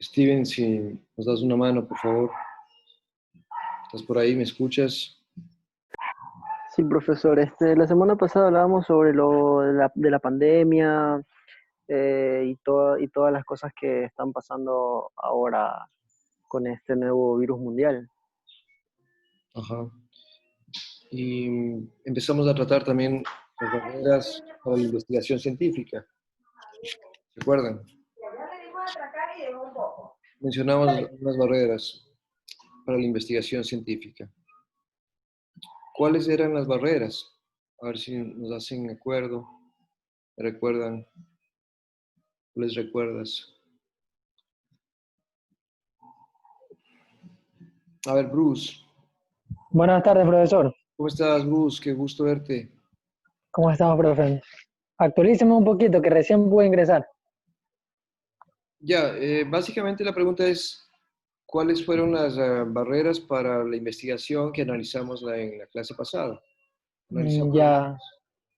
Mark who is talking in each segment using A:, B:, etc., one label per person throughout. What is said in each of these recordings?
A: Steven, si nos das una mano, por favor. ¿Estás por ahí? ¿Me escuchas?
B: Sí, profesor. La semana pasada hablábamos sobre lo de la pandemia y todas las cosas que están pasando ahora con este nuevo virus mundial.
A: Ajá. Y empezamos a tratar también las barreras para la investigación científica. ¿Se acuerdan? Mencionamos unas barreras para la investigación científica. ¿Cuáles eran las barreras? A ver si nos hacen acuerdo. ¿Me recuerdan? ¿Les recuerdas? A ver, Bruce.
C: Buenas tardes, profesor.
A: ¿Cómo estás, Bruce? Qué gusto verte.
C: ¿Cómo estamos, profe? Actualíceme un poquito, que recién pude ingresar.
A: Ya, básicamente la pregunta es, ¿cuáles fueron las barreras para la investigación que analizamos en la clase pasada? Analizamos
C: Ya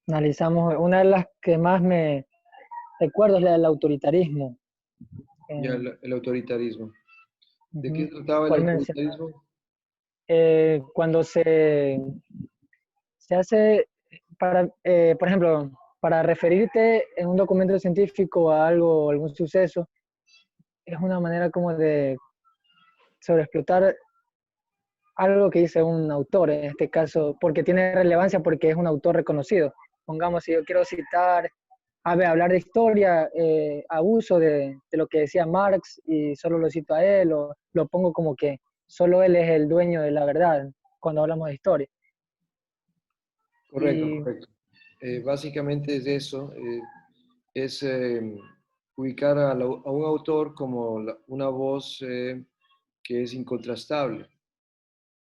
C: analizamos, una de las que más me recuerdo es la del autoritarismo.
A: ya el autoritarismo. ¿De qué
C: Ujú.
A: trataba el
C: ¿Cuál menciona?
A: autoritarismo?
C: Cuando se hace, por ejemplo, para referirte en un documento científico a algo, algún suceso, es una manera como de sobreexplotar algo que dice un autor, en este caso, porque tiene relevancia porque es un autor reconocido. Pongamos, si yo quiero citar, hablar de historia, abuso de lo que decía Marx y solo lo cito a él, o lo pongo como que solo él es el dueño de la verdad cuando hablamos de historia.
A: Correcto,
C: Y
A: correcto. Básicamente es eso, es ubicar a un autor como una voz que es incontrastable.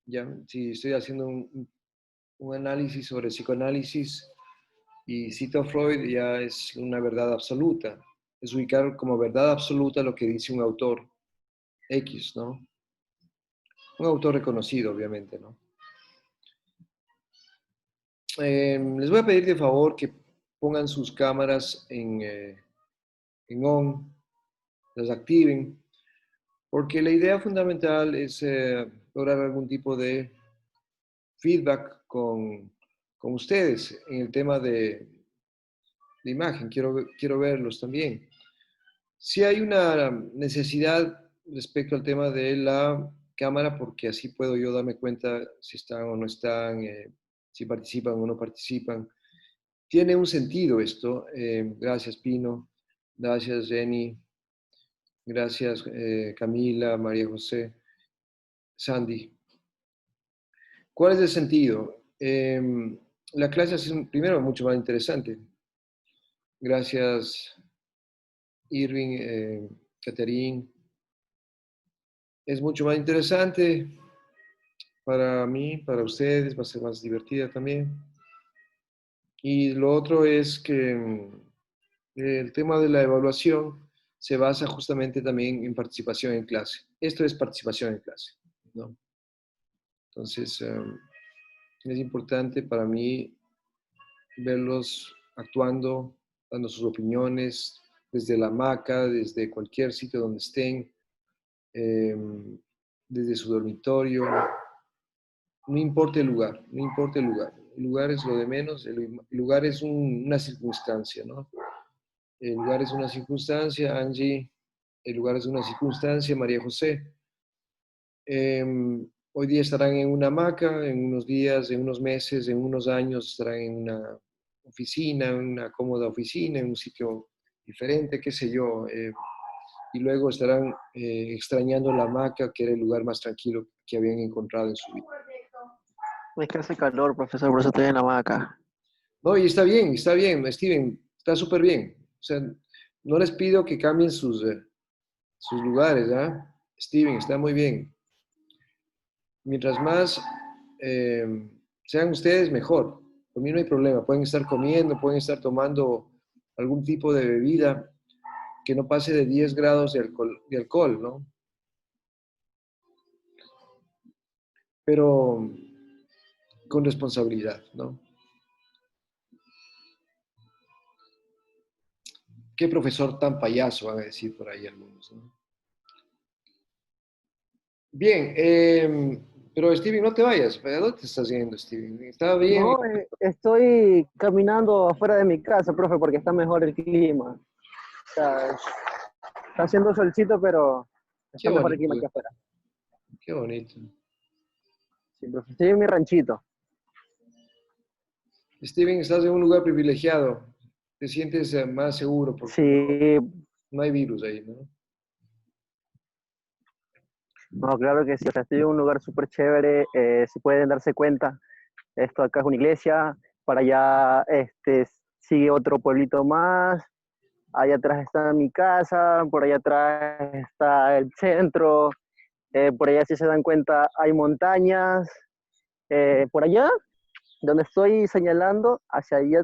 A: ¿Ya? Si estoy haciendo un análisis sobre psicoanálisis y cito a Freud, ya es una verdad absoluta. Es ubicar como verdad absoluta lo que dice un autor X, ¿no? Un autor reconocido, obviamente, ¿no? Les voy a pedir de favor que pongan sus cámaras en on, las activen, porque la idea fundamental es lograr algún tipo de feedback con ustedes en el tema de imagen. Quiero verlos también. Si hay una necesidad respecto al tema de la cámara, porque así puedo yo darme cuenta si están o no están, si participan o no participan. Tiene un sentido esto. Gracias, Pino. Gracias, Jenny. Gracias, Camila, María José, Sandy. ¿Cuál es el sentido? La clase es primero mucho más interesante. Gracias, Irving, Catherine. Es mucho más interesante para mí, para ustedes, va a ser más divertida también. Y lo otro es que el tema de la evaluación se basa justamente también en participación en clase. Esto es participación en clase, ¿no? Entonces, es importante para mí verlos actuando, dando sus opiniones desde la hamaca, desde cualquier sitio donde estén, eh, desde su dormitorio. No importa el lugar, no importa el lugar. El lugar es lo de menos, el lugar es una circunstancia, ¿no? El lugar es una circunstancia, Angie, el lugar es una circunstancia, María José. Hoy día estarán en una hamaca, en unos días, en unos meses, en unos años estarán en una oficina, en una cómoda oficina, en un sitio diferente, qué sé yo. Y luego estarán extrañando la hamaca, que era el lugar más tranquilo que habían encontrado en su vida.
B: Es que hace calor, profesor, por eso estoy en la hamaca.
A: No, y está bien, Steven, está súper bien. O sea, no les pido que cambien sus lugares, ¿ah? Steven, está muy bien. Mientras más sean ustedes, mejor. Por mí no hay problema. Pueden estar comiendo, pueden estar tomando algún tipo de bebida que no pase de 10 grados de alcohol, ¿no? Pero con responsabilidad, ¿no? qué profesor tan payaso, van a decir por ahí algunos, ¿no? Bien, pero Steven, no te vayas. ¿A dónde te estás yendo, Steven? Está bien.
B: No, estoy caminando afuera de mi casa, profe, porque está mejor el clima. O sea, está haciendo solcito, pero
A: Qué
B: está mejor el
A: bonito,
B: clima que afuera.
A: qué bonito.
B: Sí, profe, estoy en mi ranchito.
A: Steven, estás en un lugar privilegiado. Te sientes más seguro porque
B: Sí,
A: no hay virus ahí, ¿no?
B: no, claro que sí. O sea, estoy en un lugar súper chévere. Si pueden darse cuenta, esto acá es una iglesia. Para allá sigue otro pueblito más. Allá atrás está mi casa. Por allá atrás está el centro. Por allá, si se dan cuenta, hay montañas. Por allá, donde estoy señalando, hacia allá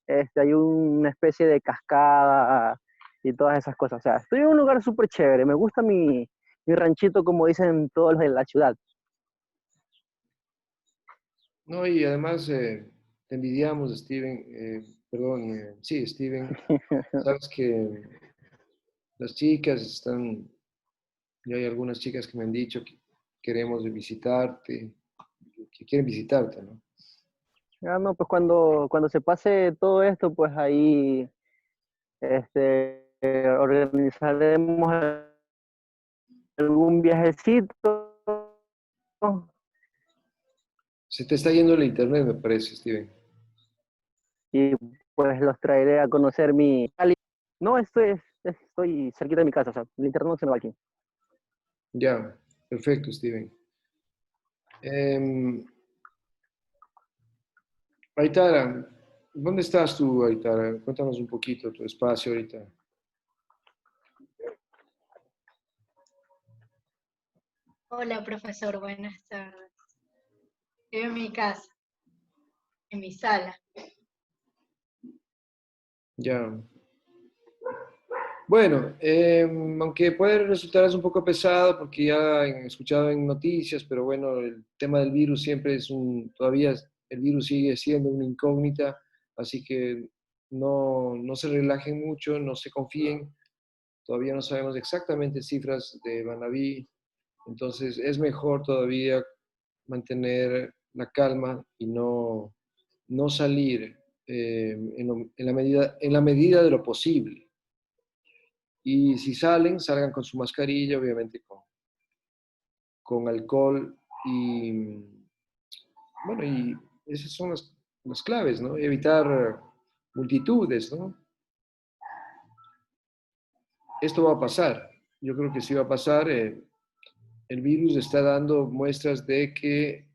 B: hay una especie de cascada y todas esas cosas. O sea, estoy en un lugar súper chévere. Me gusta mi ranchito, como dicen todos los de la ciudad.
A: No, y además te envidiamos, Steven. Perdón, sí, Steven. Sabes que las chicas están, y hay algunas chicas que me han dicho que queremos visitarte, que quieren visitarte, ¿no?
B: Ya no, pues cuando se pase todo esto, pues ahí organizaremos algún viajecito
A: Se te está yendo el internet, me parece, Steven.
B: y pues los traeré a conocer mi Cali. No, estoy cerquita de mi casa, o sea, el internet no se me va aquí.
A: Ya, perfecto, Steven. Em, Aitara, ¿dónde estás tú, Aitara? Cuéntanos un poquito tu espacio ahorita.
D: Hola, profesor, buenas tardes. Estoy en mi casa, en mi sala.
A: Ya. Bueno, aunque puede resultar un poco pesado porque ya he escuchado en noticias, pero bueno, el tema del virus siempre todavía el virus sigue siendo una incógnita, así que no se relajen mucho, no se confíen, todavía no sabemos exactamente cifras de Manabí, entonces es mejor todavía mantener la calma y no salir en la medida de lo posible. Y si salen, salgan con su mascarilla, obviamente con alcohol y, bueno, y esas son las claves, ¿no? Evitar multitudes, ¿no? Esto va a pasar, yo creo que sí va a pasar. El virus está dando muestras de que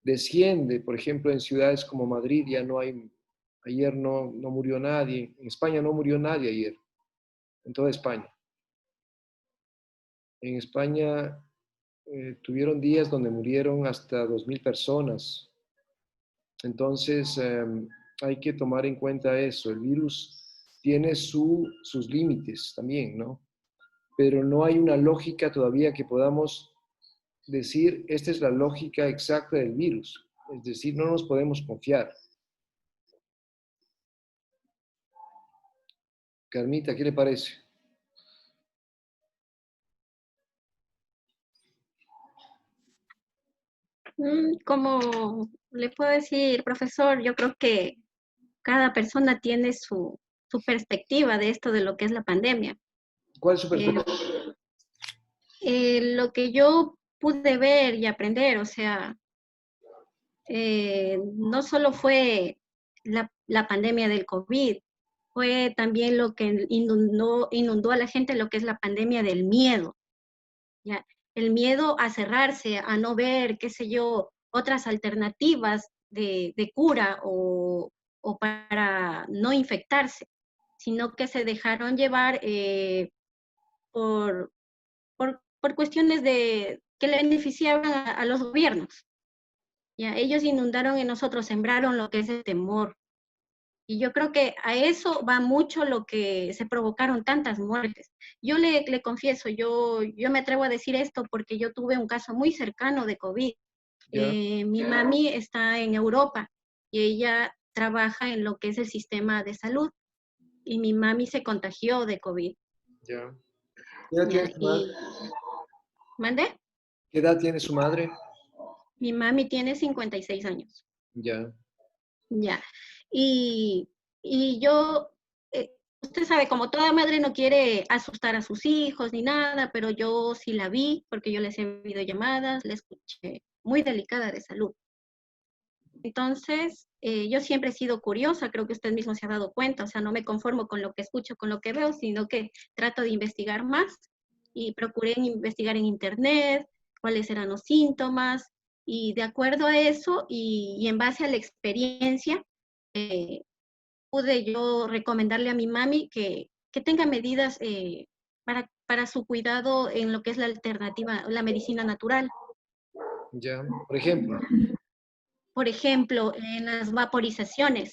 A: desciende, por ejemplo, en ciudades como Madrid ya no hay, ayer no murió nadie, en España no murió nadie ayer, en toda España. En España tuvieron días donde murieron hasta 2.000 personas. Entonces, hay que tomar en cuenta eso. El virus tiene sus límites también, ¿no? Pero no hay una lógica todavía que podamos decir, esta es la lógica exacta del virus. Es decir, no nos podemos confiar. Carmita, ¿qué le parece?
E: Como le puedo decir, profesor, yo creo que cada persona tiene su perspectiva de esto, de lo que es la pandemia.
A: ¿Cuál es su
E: Eh,
A: perspectiva?
E: lo que yo pude ver y aprender, o sea, no solo fue la pandemia del COVID, fue también lo que inundó a la gente lo que es la pandemia del miedo, ¿ya? El miedo a cerrarse, a no ver, qué sé yo, otras alternativas de cura o para no infectarse, sino que se dejaron llevar por, por cuestiones que le beneficiaban a los gobiernos. Ya, ellos inundaron en nosotros, sembraron lo que es el temor. Y yo creo que a eso va mucho lo que se provocaron tantas muertes. Yo le confieso, yo me atrevo a decir esto porque yo tuve un caso muy cercano de COVID.
A: ¿Ya?
E: Mi mami está en Europa y ella trabaja en lo que es el sistema de salud. y mi mami se contagió de COVID.
A: Ya. ¿Qué edad
E: ¿Ya?
A: tiene su madre?
E: ¿Mande?
A: ¿Qué edad tiene su madre?
E: Mi mami tiene 56 años.
A: Ya.
E: Ya. Y, y yo, usted sabe, como toda madre no quiere asustar a sus hijos ni nada, pero yo sí la vi, porque yo les he videollamadas, la escuché muy delicada de salud. Entonces, yo siempre he sido curiosa, creo que usted mismo se ha dado cuenta, o sea, no me conformo con lo que escucho, con lo que veo, sino que trato de investigar más y procuré investigar en internet cuáles eran los síntomas y de acuerdo a eso y en base a la experiencia, eh, pude yo recomendarle a mi mami que tenga medidas para su cuidado en lo que es la alternativa, la medicina natural.
A: Ya. Por ejemplo.
E: Por ejemplo, en las vaporizaciones.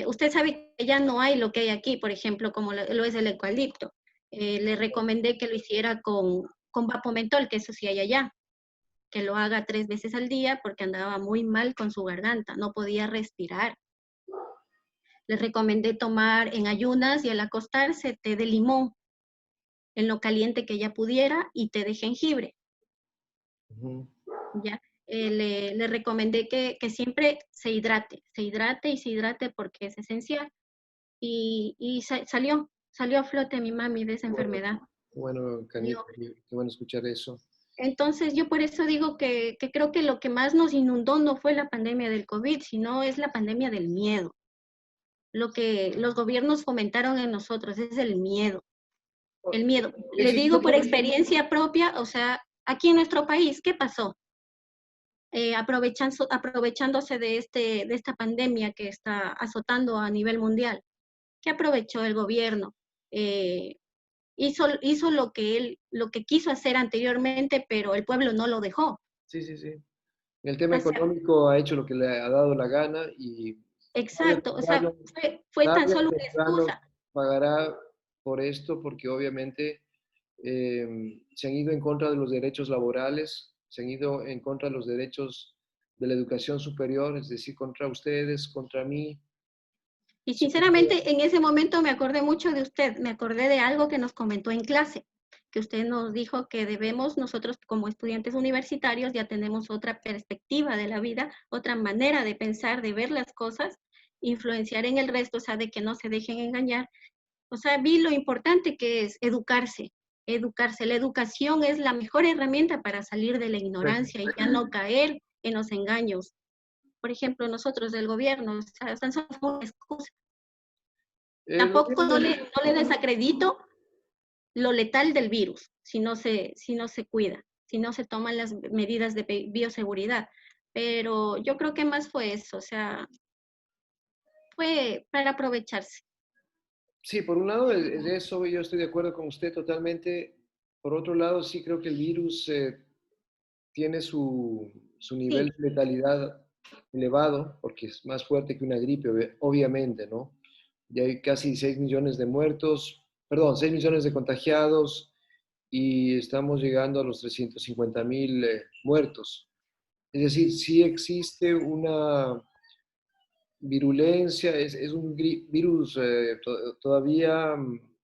E: Usted sabe que ya no hay lo que hay aquí, por ejemplo, como lo es el eucalipto. Le recomendé que lo hiciera con vapomentol, que eso sí hay allá, que lo haga 3 veces al día porque andaba muy mal con su garganta, no podía respirar. Le recomendé tomar en ayunas y al acostarse té de limón, en lo caliente que ella pudiera, y té de jengibre.
A: Ujú.
E: ¿Ya? Le recomendé que siempre se hidrate y se hidrate porque es esencial. Y salió a flote mi mami de esa enfermedad.
A: Bueno, Canita,
E: Salió.
A: qué bueno escuchar eso.
E: Entonces yo por eso digo que creo que lo que más nos inundó no fue la pandemia del COVID, sino es la pandemia del miedo. Lo que los gobiernos fomentaron en nosotros es el miedo. El miedo. Le
A: Existió
E: digo por
A: por-
E: experiencia propia, o sea, aquí en nuestro país, ¿qué pasó? Aprovechándose de esta pandemia que está azotando a nivel mundial. ¿Qué aprovechó el gobierno? Eh, hizo lo que quiso hacer anteriormente, pero el pueblo no lo dejó.
A: Sí, sí, sí. El tema
E: O sea,
A: económico ha hecho lo que le ha dado la gana y tarde o
E: exacto, o sea,
A: temprano,
E: fue tan
A: tarde o
E: solo una
A: temprano
E: excusa.
A: pagará por esto porque obviamente se han ido en contra de los derechos laborales, se han ido en contra de los derechos de la educación superior, es decir, contra ustedes, contra mí.
E: Y
A: Sí,
E: sinceramente, en ese momento me acordé mucho de usted, me acordé de algo que nos comentó en clase, que usted nos dijo que debemos nosotros como estudiantes universitarios ya tenemos otra perspectiva de la vida, otra manera de pensar, de ver las cosas, influenciar en el resto, o sea, de que no se dejen engañar. O sea, vi lo importante que es educarse, educarse. La educación es la mejor herramienta para salir de la ignorancia y ya no caer en los engaños. Por ejemplo, nosotros del gobierno, o sea, están solo una excusa.
A: el
E: Tampoco
A: gobierno,
E: no le desacredito lo letal del virus si no se cuida, si no se toman las medidas de bioseguridad. Pero yo creo que más fue eso, o sea, fue para aprovecharse.
A: sí, por un lado, de eso yo estoy de acuerdo con usted totalmente. Por otro lado, sí creo que el virus tiene su nivel
E: Sí,
A: de letalidad elevado, porque es más fuerte que una gripe, obviamente, ¿no? Ya hay casi 6 millones de muertos, perdón, 6 millones de contagiados y estamos llegando a los 350.000 muertos. Es decir, sí existe una virulencia, es un virus todavía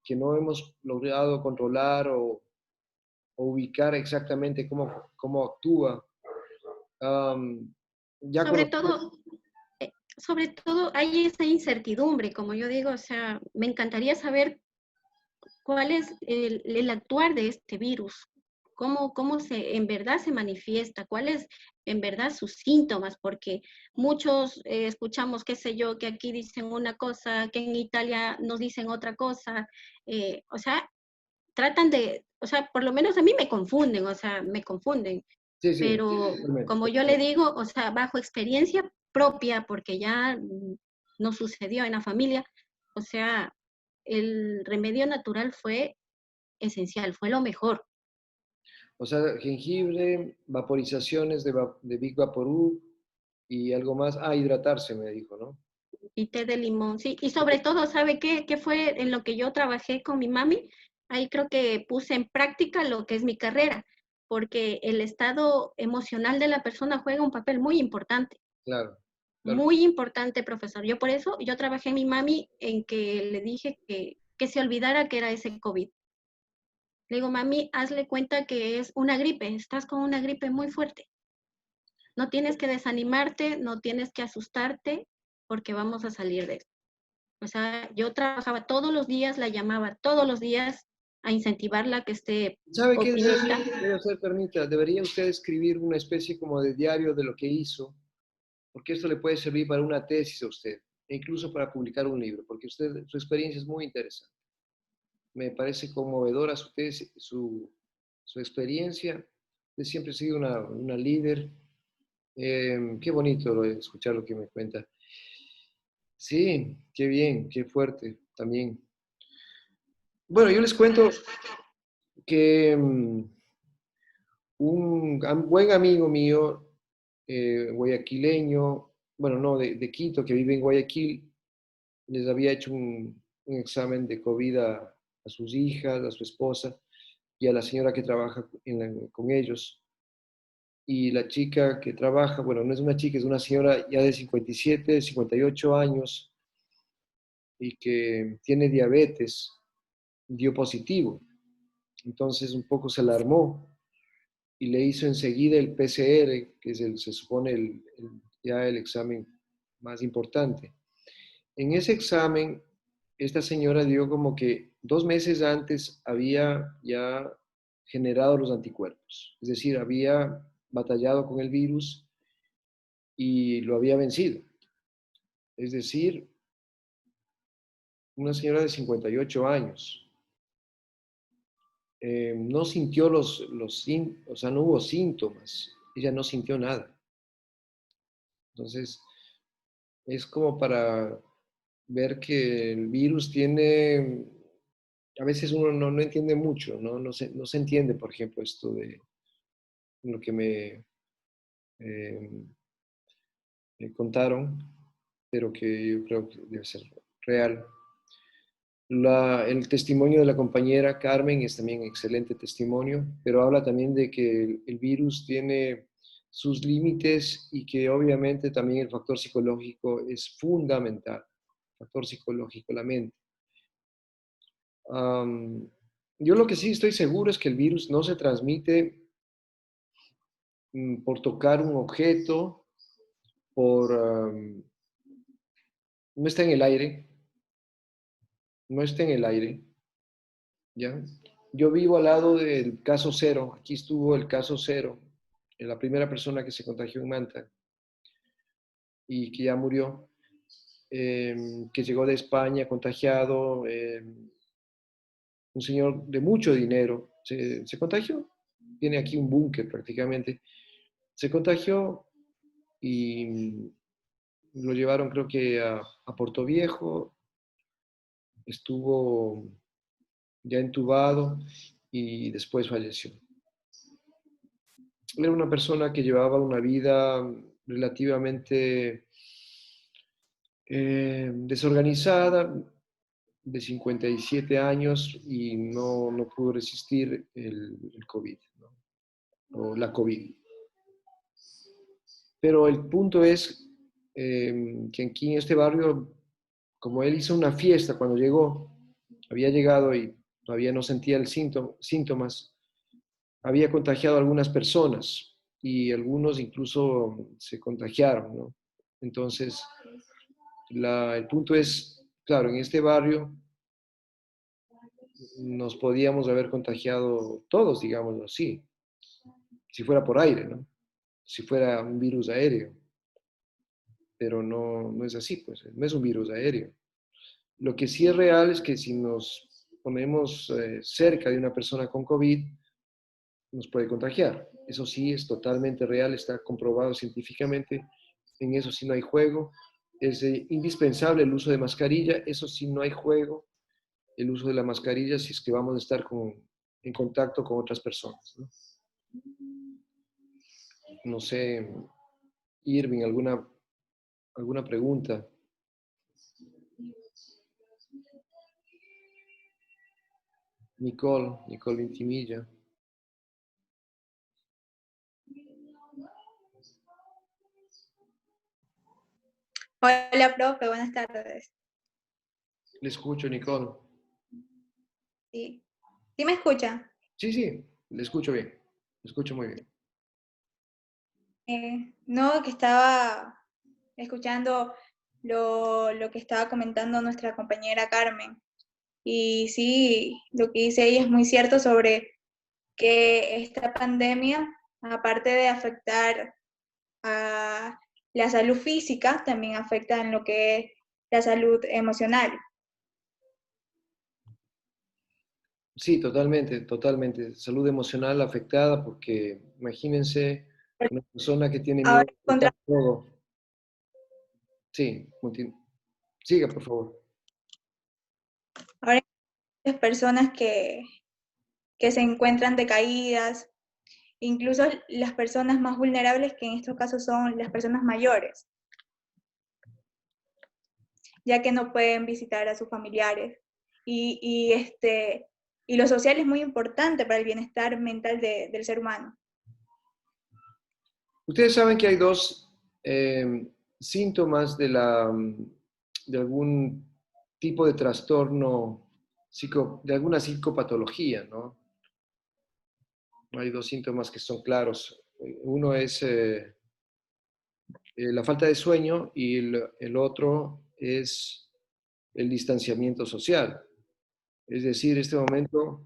A: que no hemos logrado controlar o ubicar exactamente cómo actúa. Am, ya
E: sobre
A: conocemos,
E: todo, sobre todo hay esa incertidumbre, como yo digo, o sea, me encantaría saber cuál es el actuar de este virus, cómo en verdad se manifiesta, cuáles en verdad sus síntomas, porque muchos escuchamos, qué sé yo, que aquí dicen una cosa, que en Italia nos dicen otra cosa, o sea, tratan de, o sea, por lo menos a mí me confunden, o sea, me confunden,
A: sí, sí,
E: pero
A: totalmente.
E: como yo le digo, o sea, bajo experiencia propia, porque ya nos sucedió en la familia, o sea, el remedio natural fue esencial, fue lo mejor.
A: O sea, jengibre, vaporizaciones de Big Vaporub y algo más. Ah, hidratarse, me dijo, ¿no?
E: Y té de limón, sí. Y sobre todo, ¿sabe qué? ¿Qué fue en lo que yo trabajé con mi mami? Ahí creo que puse en práctica lo que es mi carrera, porque el estado emocional de la persona juega un papel muy importante.
A: Claro. Claro.
E: Muy importante, profesor. Yo por eso, yo trabajé en mi mami en que le dije que se olvidara que era ese COVID. Le digo, mami, hazle cuenta que es una gripe, estás con una gripe muy fuerte. No tienes que desanimarte, no tienes que asustarte, porque vamos a salir de esto. O sea, yo trabajaba todos los días, la llamaba todos los días a incentivarla a que esté
A: ¿Sabe qué
E: optimista.
A: debería hacer, permita? Debería usted escribir una especie como de diario de lo que hizo, porque esto le puede servir para una tesis a usted, e incluso para publicar un libro, porque usted, su experiencia es muy interesante. Me parece conmovedora su tesis, su experiencia. Usted siempre ha sido una líder. Qué bonito escuchar lo que me cuenta. Sí, qué bien, qué fuerte también. Bueno, yo les cuento que un buen amigo mío, guayaquileño, bueno, no, de Quito, que vive en Guayaquil, les había hecho un examen de COVID a sus hijas, a su esposa y a la señora que trabaja con ellos. Y la chica que trabaja, bueno, no es una chica, es una señora ya de 57, 58 años y que tiene diabetes, dio positivo. Entonces un poco se alarmó y le hizo enseguida el PCR, que es se supone ya el examen más importante. En ese examen, esta señora dio como que 2 meses antes había ya generado los anticuerpos, es decir, había batallado con el virus y lo había vencido. Es decir, una señora de 58 años. No sintió o sea, no hubo síntomas, ella no sintió nada. Entonces, es como para ver que el virus tiene, a veces uno no entiende mucho, ¿no? No se entiende, por ejemplo, esto de lo que eh, me contaron, pero que yo creo que debe ser real. El testimonio de la compañera Carmen es también excelente testimonio, pero habla también de que el virus tiene sus límites y que obviamente también el factor psicológico es fundamental, el factor psicológico, la mente. Yo lo que sí estoy seguro es que el virus no se transmite por tocar un objeto, no está en el aire, no está en el aire, ¿ya? Yo vivo al lado del caso cero, aquí estuvo el caso cero, la primera persona que se contagió en Manta y que ya murió, que llegó de España contagiado, un señor de mucho dinero, se contagió, tiene aquí un búnker prácticamente, se contagió y lo llevaron creo que a Puerto Viejo, estuvo ya entubado y después falleció. Era una persona que llevaba una vida relativamente desorganizada, de 57 años y no pudo resistir el COVID, ¿no? O la COVID. Pero el punto es que aquí en este barrio, como él hizo una fiesta cuando llegó, había llegado y todavía no sentía el síntomas, había contagiado a algunas personas y algunos incluso se contagiaron, ¿no? Entonces, el punto es, claro, en este barrio nos podíamos haber contagiado todos, digámoslo así, si fuera por aire, ¿no? Si fuera un virus aéreo, pero no es así, pues no es un virus aéreo. Lo que sí es real es que si nos ponemos cerca de una persona con COVID, nos puede contagiar. Eso sí es totalmente real, está comprobado científicamente, en eso sí no hay juego. Es indispensable el uso de mascarilla, eso sí no hay juego, el uso de la mascarilla si es que vamos a estar en contacto con otras personas, ¿no? No sé, Irving, alguna pregunta. Nicole Vintimilla.
F: Hola, profe, buenas tardes.
A: Le escucho, Nicole.
F: Sí, ¿sí me escucha?
A: Sí, sí, le escucho bien. Le escucho muy bien.
F: No, que estaba escuchando lo que estaba comentando nuestra compañera Carmen. Y sí, lo que dice ella es muy cierto sobre que esta pandemia, aparte de afectar a la salud física, también afecta en lo que es la salud emocional.
A: Sí, totalmente, totalmente. Salud emocional afectada porque imagínense una persona que tiene miedo
F: Ahora,
A: a afrontar todo. Sí, siga, por favor.
F: ahora hay muchas personas que se encuentran decaídas, incluso las personas más vulnerables, que en estos casos son las personas mayores, ya que no pueden visitar a sus familiares. Y lo social es muy importante para el bienestar mental del ser humano.
A: Ustedes saben que hay dos síntomas de algún tipo de trastorno, de alguna psicopatología, ¿no? Hay dos síntomas que son claros. Uno es la falta de sueño y el otro es el distanciamiento social. Es decir, en este momento,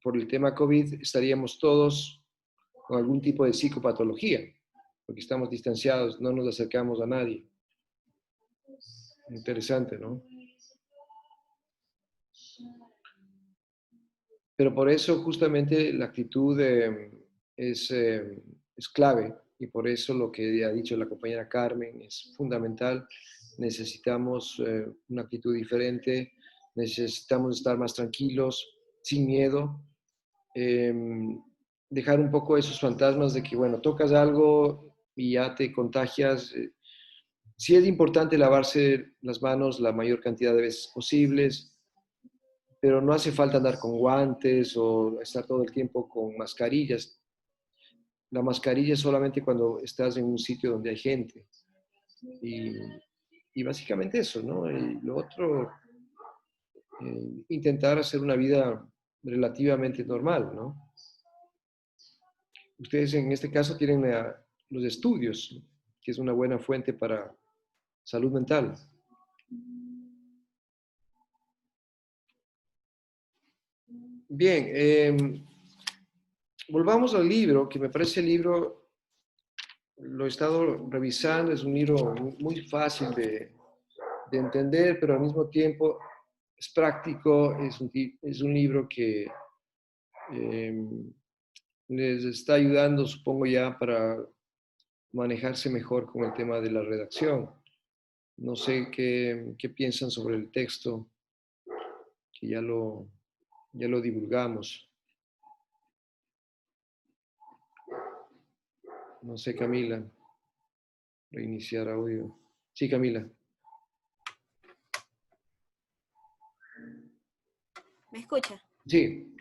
A: por el tema COVID, estaríamos todos con algún tipo de psicopatología, porque estamos distanciados, no nos acercamos a nadie. Interesante, ¿no? Pero por eso justamente la actitud es clave y por eso lo que ha dicho la compañera Carmen es fundamental. Necesitamos una actitud diferente, necesitamos estar más tranquilos, sin miedo, eh, dejar un poco esos fantasmas de que, bueno, tocas algo y ya te contagias. Sí es importante lavarse las manos la mayor cantidad de veces posibles, pero no hace falta andar con guantes o estar todo el tiempo con mascarillas. La mascarilla es solamente cuando estás en un sitio donde hay gente. Y, y básicamente eso, ¿no? Y lo otro, intentar hacer una vida relativamente normal, ¿no? Ustedes en este caso tienen los estudios, que es una buena fuente para salud mental. Bien, volvamos al libro, que me parece el libro, lo he estado revisando, es un libro muy fácil de entender, pero al mismo tiempo es práctico, es un libro que eh, les está ayudando, supongo ya, para manejarse mejor con el tema de la redacción. No sé qué piensan sobre el texto, que ya lo divulgamos. No sé, Camila, reiniciar audio. Sí, Camila.
G: ¿Me escucha?
A: Sí.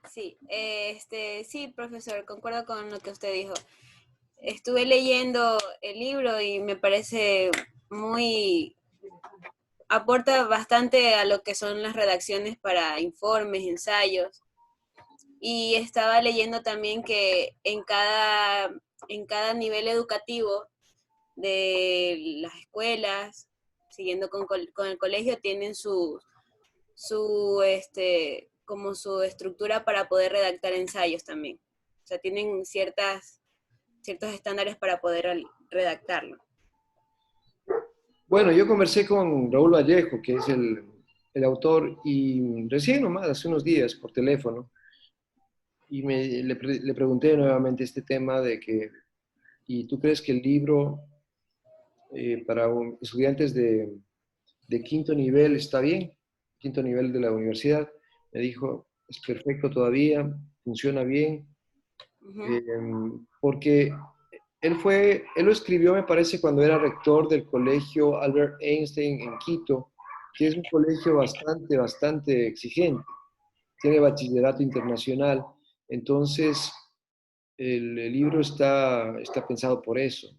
G: Sí, sí, profesor, concuerdo con lo que usted dijo. Estuve leyendo el libro y me parece aporta bastante a lo que son las redacciones para informes, ensayos. Y estaba leyendo también que en cada nivel educativo de las escuelas, siguiendo con el colegio, tienen como su estructura para poder redactar ensayos también. O sea, tienen ciertos estándares para poder redactarlo.
A: Bueno, yo conversé con Raúl Vallejo, que es el autor, y recién nomás, hace unos días, por teléfono, y le pregunté nuevamente este tema de que, ¿y tú crees que el libro para estudiantes de quinto nivel está bien? Quinto nivel de la universidad. Me dijo, es perfecto todavía, funciona bien, porque él lo escribió, me parece, cuando era rector del colegio Albert Einstein en Quito, que es un colegio bastante exigente. Tiene bachillerato internacional. Entonces, el libro está pensado por eso.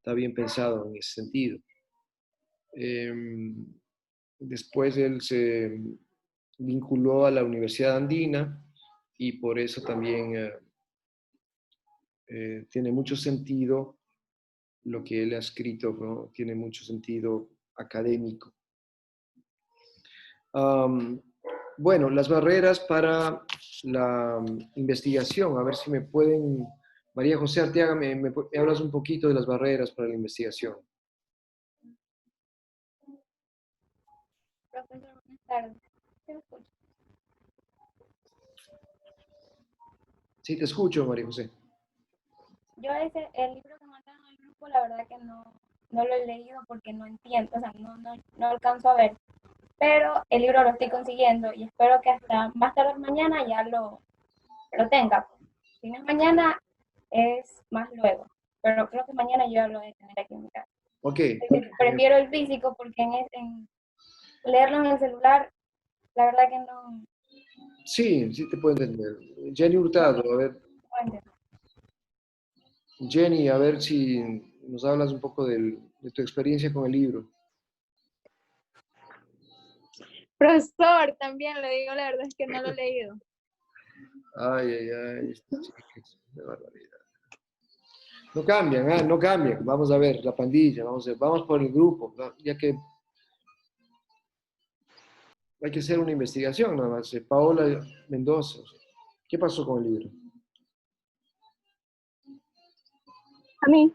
A: está bien pensado en ese sentido. Después él se vinculó a la Universidad Andina y por eso también tiene mucho sentido lo que él ha escrito, ¿no? Tiene mucho sentido académico. Bueno, las barreras para la investigación, a ver si me pueden, María José Arteaga, me hablas un poquito de las barreras para la investigación.
H: Profesor, buenas tardes. ¿Sí me escucha?
A: Sí, te escucho, María José.
H: Yo el libro que mandaron al grupo, la verdad que no lo he leído porque no entiendo, o sea, no alcanzo a ver. Pero el libro lo estoy consiguiendo y espero que hasta más tarde mañana ya lo tenga. Si no es mañana, es más luego. Pero creo que mañana yo ya lo voy a tener aquí en mi casa.
A: Ok.
H: Prefiero el físico porque en leerlo en el celular, la verdad que no
A: Sí, sí te puedo entender. Jenny Hurtado, a ver.
H: entiendo.
A: Jenny, a ver si nos hablas un poco de tu experiencia con el libro.
F: Profesor, también le digo, la verdad es que no lo he leído.
A: Ay, ay, ay, estas chicas, qué barbaridad. No cambian, no cambian. Vamos a ver, la pandilla, vamos por el grupo, ¿no? Ya que hay que hacer una investigación nada más. Paola Mendoza, ¿qué pasó con el libro?
I: A mí,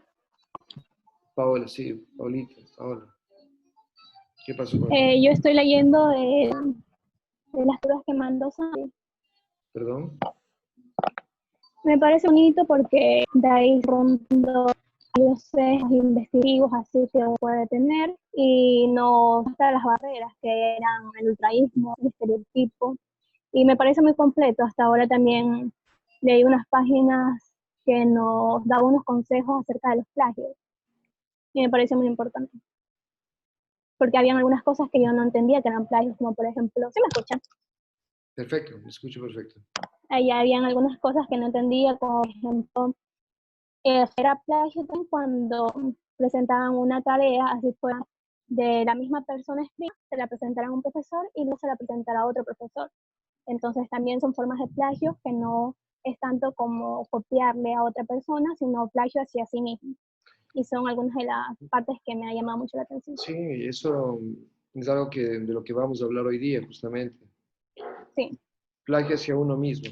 A: Paola, sí, Paolita, Paola. ¿Qué pasó con el libro?
I: yo estoy leyendo de las cosas que mandó Sandy.
A: ¿Perdón?
I: Me parece bonito porque de ahí rondo los sesgos investigativos así que uno puede tener y no hasta las barreras que eran el ultraísmo, el estereotipo. Y me parece muy completo. Hasta ahora también leí unas páginas que nos daban unos consejos acerca de los plagios. Y me parece muy importante. Porque habían algunas cosas que yo no entendía que eran plagios, como por ejemplo, ¿sí me escuchan?
A: Perfecto, me escucho perfecto.
I: Ahí habían algunas cosas que no entendía, como por ejemplo, era plagio cuando presentaban una tarea, así fuera de la misma persona escrita, se la presentará a un profesor y luego se la presentará a otro profesor. Entonces también son formas de plagio que no es tanto como copiarle a otra persona, sino plagio hacia sí mismo. Y son algunas de las partes que me ha llamado mucho la atención.
A: Sí, eso es algo de lo que vamos a hablar hoy día, justamente.
I: Sí.
A: Plagio hacia uno mismo.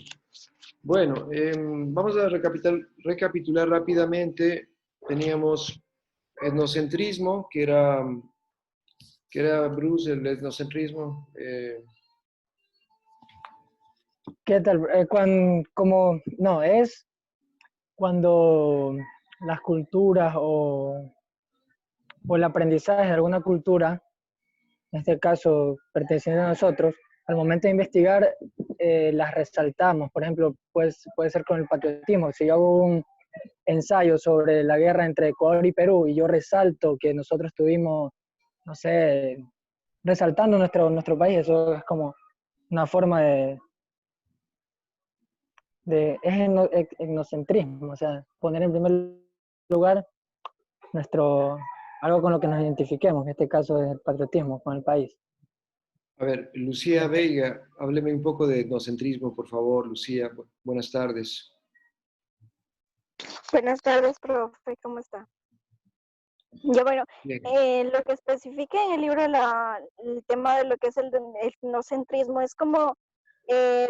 A: Bueno, vamos a recapitular rápidamente. Teníamos etnocentrismo, que era Bruce, el etnocentrismo.
C: ¿Qué tal? Es cuando las culturas o el aprendizaje de alguna cultura, en este caso perteneciente a nosotros, al momento de investigar las resaltamos. Por ejemplo, pues, puede ser con el patriotismo. Si yo hago un ensayo sobre la guerra entre Ecuador y Perú y yo resalto que nosotros tuvimos, no sé, resaltando nuestro país, eso es como una forma es etnocentrismo, o sea, poner en primer lugar algo con lo que nos identifiquemos, en este caso es el patriotismo con el país.
A: A ver, Lucía Veiga, hábleme un poco de etnocentrismo, por favor, Lucía. Buenas tardes.
J: Buenas tardes, profe, ¿cómo está? Yo, bueno, lo que especifica en el libro el tema de lo que es el etnocentrismo es como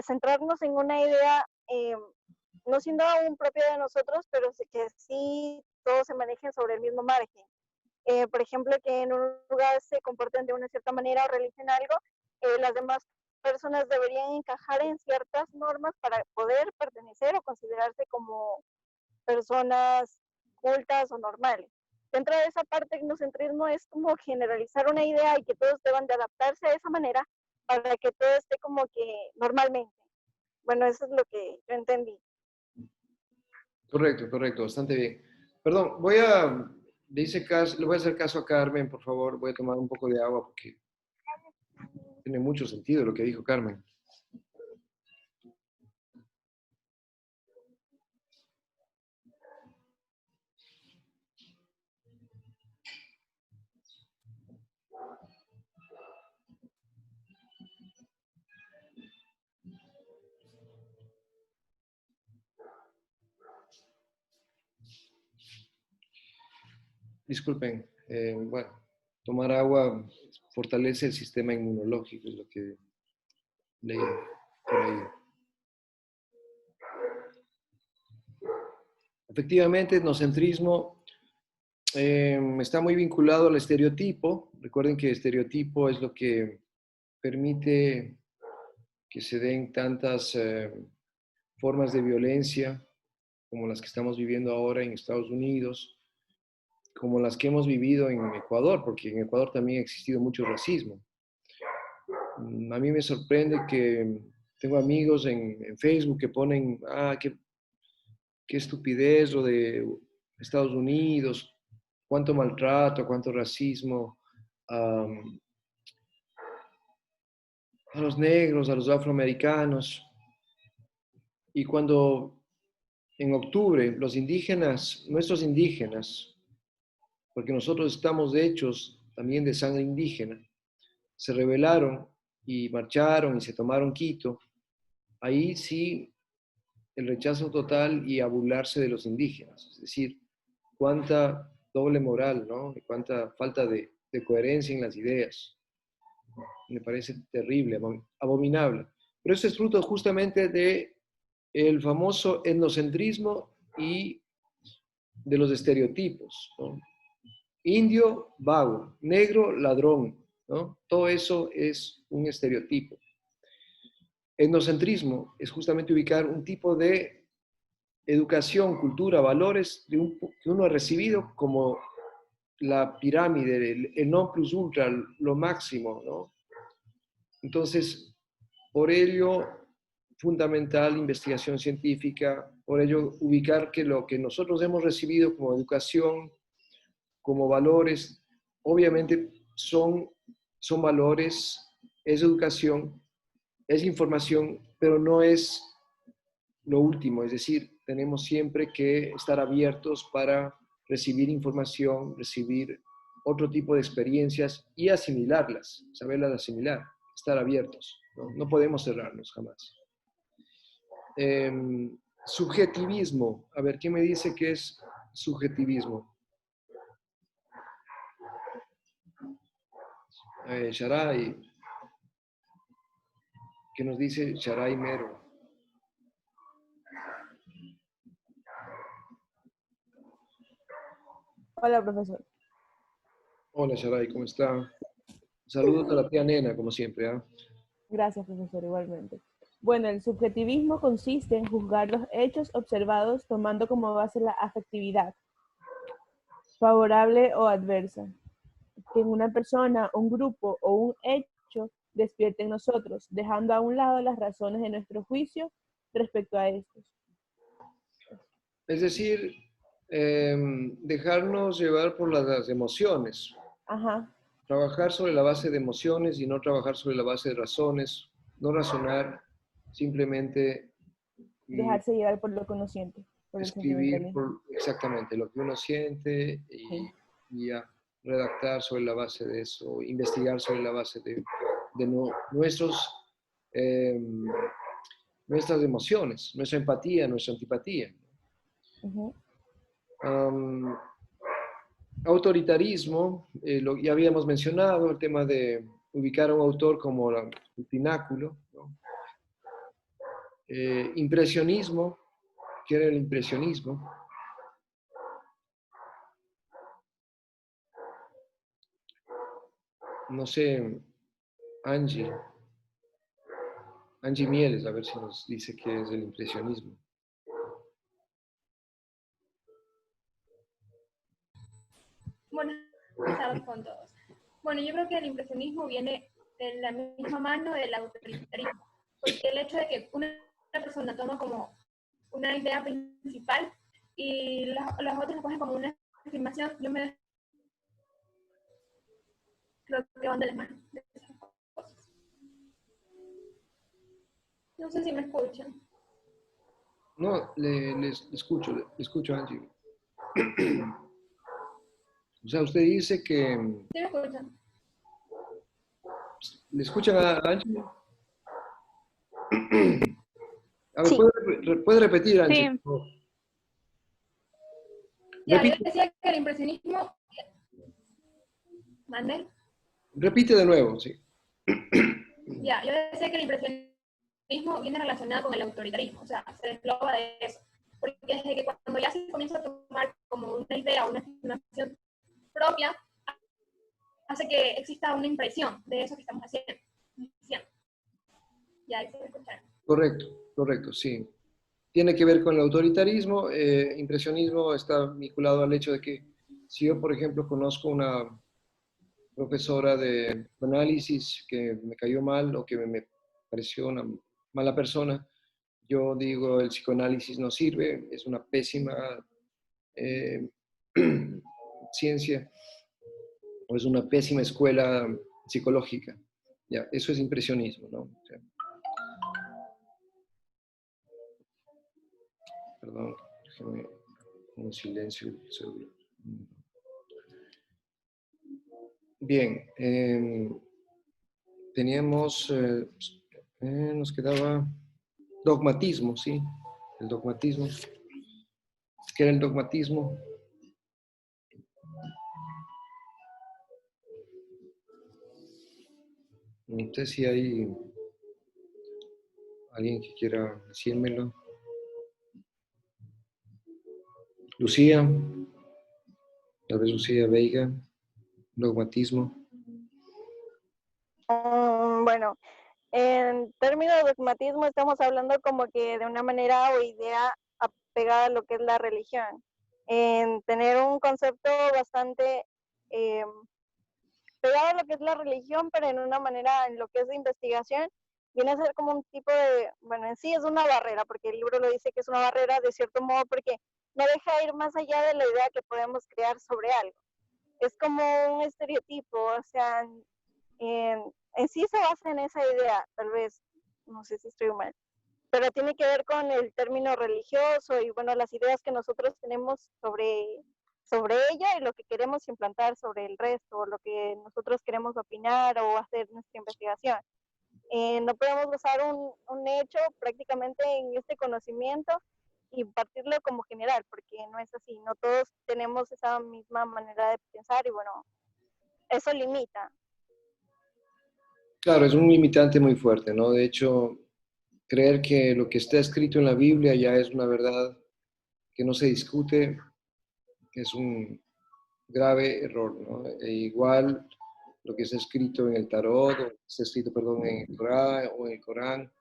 J: centrarnos en una idea, no siendo aún propia de nosotros, pero que sí todos se manejen sobre el mismo margen. Por ejemplo, que en un lugar se comporten de una cierta manera o realicen algo, las demás personas deberían encajar en ciertas normas para poder pertenecer o considerarse como personas cultas o normales. Dentro de esa parte, el etnocentrismo es como generalizar una idea y que todos deban de adaptarse a esa manera para que todo esté como que normalmente. Bueno, eso es lo que yo entendí.
A: Correcto, bastante bien. Perdón, le voy a hacer caso a Carmen, por favor. Voy a tomar un poco de agua porque tiene mucho sentido lo que dijo Carmen. disculpen, bueno, tomar agua fortalece el sistema inmunológico, es lo que leí por ahí. Efectivamente, etnocentrismo está muy vinculado al estereotipo. Recuerden que el estereotipo es lo que permite que se den tantas formas de violencia como las que estamos viviendo ahora en Estados Unidos, como las que hemos vivido en Ecuador, porque en Ecuador también ha existido mucho racismo. A mí me sorprende que tengo amigos en Facebook que ponen, qué estupidez lo de Estados Unidos, cuánto maltrato, cuánto racismo a los negros, a los afroamericanos. Y cuando en octubre los indígenas, nuestros indígenas, porque nosotros estamos hechos también de sangre indígena, se rebelaron y marcharon y se tomaron Quito, ahí sí el rechazo total y a burlarse de los indígenas. Es decir, cuánta doble moral, ¿no? Y cuánta falta de coherencia en las ideas. Me parece terrible, abominable. Pero eso es fruto justamente de el famoso etnocentrismo y de los estereotipos, ¿no? Indio, vago; negro, ladrón, ¿no? Todo eso es un estereotipo. Etnocentrismo es justamente ubicar un tipo de educación, cultura, valores que uno ha recibido como la pirámide, el non plus ultra, lo máximo, ¿no? Entonces, por ello, fundamental investigación científica, por ello ubicar que lo que nosotros hemos recibido como educación, como valores, obviamente son valores, es educación, es información, pero no es lo último. Es decir, tenemos siempre que estar abiertos para recibir información, recibir otro tipo de experiencias y asimilarlas, saberlas asimilar, estar abiertos, ¿no? No podemos cerrarnos jamás. Subjetivismo. A ver, ¿quién me dice qué es subjetivismo? Sharai. ¿Qué nos dice Sharai Mero?
K: Hola, profesor.
A: Hola, Sharai, ¿cómo está? Saludos a la tía Nena, como siempre, ¿eh?
K: Gracias, profesor, igualmente. Bueno, el subjetivismo consiste en juzgar los hechos observados tomando como base la afectividad, favorable o adversa, que en una persona, un grupo o un hecho despierte en nosotros, dejando a un lado las razones de nuestro juicio respecto a estos.
A: Es decir, dejarnos llevar por las emociones.
K: Ajá.
A: Trabajar sobre la base de emociones y no trabajar sobre la base de razones, no razonar, simplemente
K: dejarse llevar por lo que uno siente. Por
A: escribir exactamente lo que uno siente y ya, redactar sobre la base de eso, investigar sobre la base de nuestras emociones, nuestra empatía, nuestra antipatía. Autoritarismo, ya habíamos mencionado el tema de ubicar a un autor como el pináculo, ¿no? Impresionismo, ¿qué era el impresionismo? No sé, Angie Mieles, a ver si nos dice qué es el impresionismo.
H: Buenas tardes con todos. Bueno, yo creo que el impresionismo viene de la misma mano del autoritarismo, porque el hecho de que una persona toma como una idea principal y las otras lo cogen como una afirmación, yo me creo que van de la mano de esas cosas. No sé si me escuchan.
A: No, le escucho, Angie. O sea, usted dice que...
H: ¿Sí me escuchan?
A: ¿Le escuchan a Angie? A ver,
J: Sí.
A: ¿puede repetir, Angie?
H: Sí. Ya, yo decía que el impresionismo
L: ¿Mande?
A: Repite de nuevo, sí.
L: Ya, yo decía que el impresionismo viene relacionado con el autoritarismo, o sea, se desgloba de eso. Porque desde que cuando ya se comienza a tomar como una idea o una estimación propia, hace que exista una impresión de eso que estamos haciendo. Ya, ahí se escucharon.
A: Correcto, correcto, sí. Tiene que ver con el autoritarismo. Impresionismo está vinculado al hecho de que si yo, por ejemplo, conozco una profesora de análisis que me cayó mal o que me pareció una mala persona, yo digo el psicoanálisis no sirve, es una pésima ciencia o es una pésima escuela psicológica. Ya, eso es impresionismo, ¿no? O sea, perdón, déjame un silencio el celular. Bien, teníamos, nos quedaba dogmatismo, ¿sí? El dogmatismo. ¿Qué era el dogmatismo? No sé si hay alguien que quiera decírmelo. Lucía, tal vez Lucía Veiga, dogmatismo.
J: Bueno, en términos de dogmatismo estamos hablando como que de una manera o idea apegada a lo que es la religión. En tener un concepto bastante pegado a lo que es la religión, pero en una manera en lo que es de investigación, viene a ser como un tipo de, bueno, en sí es una barrera, porque el libro lo dice que es una barrera de cierto modo, porque no deja ir más allá de la idea que podemos crear sobre algo. Es como un estereotipo, o sea, en sí se basa en esa idea, tal vez, no sé si estoy mal, pero tiene que ver con el término religioso y bueno, las ideas que nosotros tenemos sobre ella y lo que queremos implantar sobre el resto, o lo que nosotros queremos opinar o hacer nuestra investigación. No podemos basar un hecho prácticamente en este conocimiento y partirlo como general, porque no es así, no todos tenemos esa misma manera de pensar y bueno, eso limita.
A: Claro, es un limitante muy fuerte, ¿no? De hecho, creer que lo que está escrito en la Biblia ya es una verdad que no se discute es un grave error, ¿no? E igual lo que está escrito en el Tarot, o está escrito, perdón, en el Corán o en el Corán,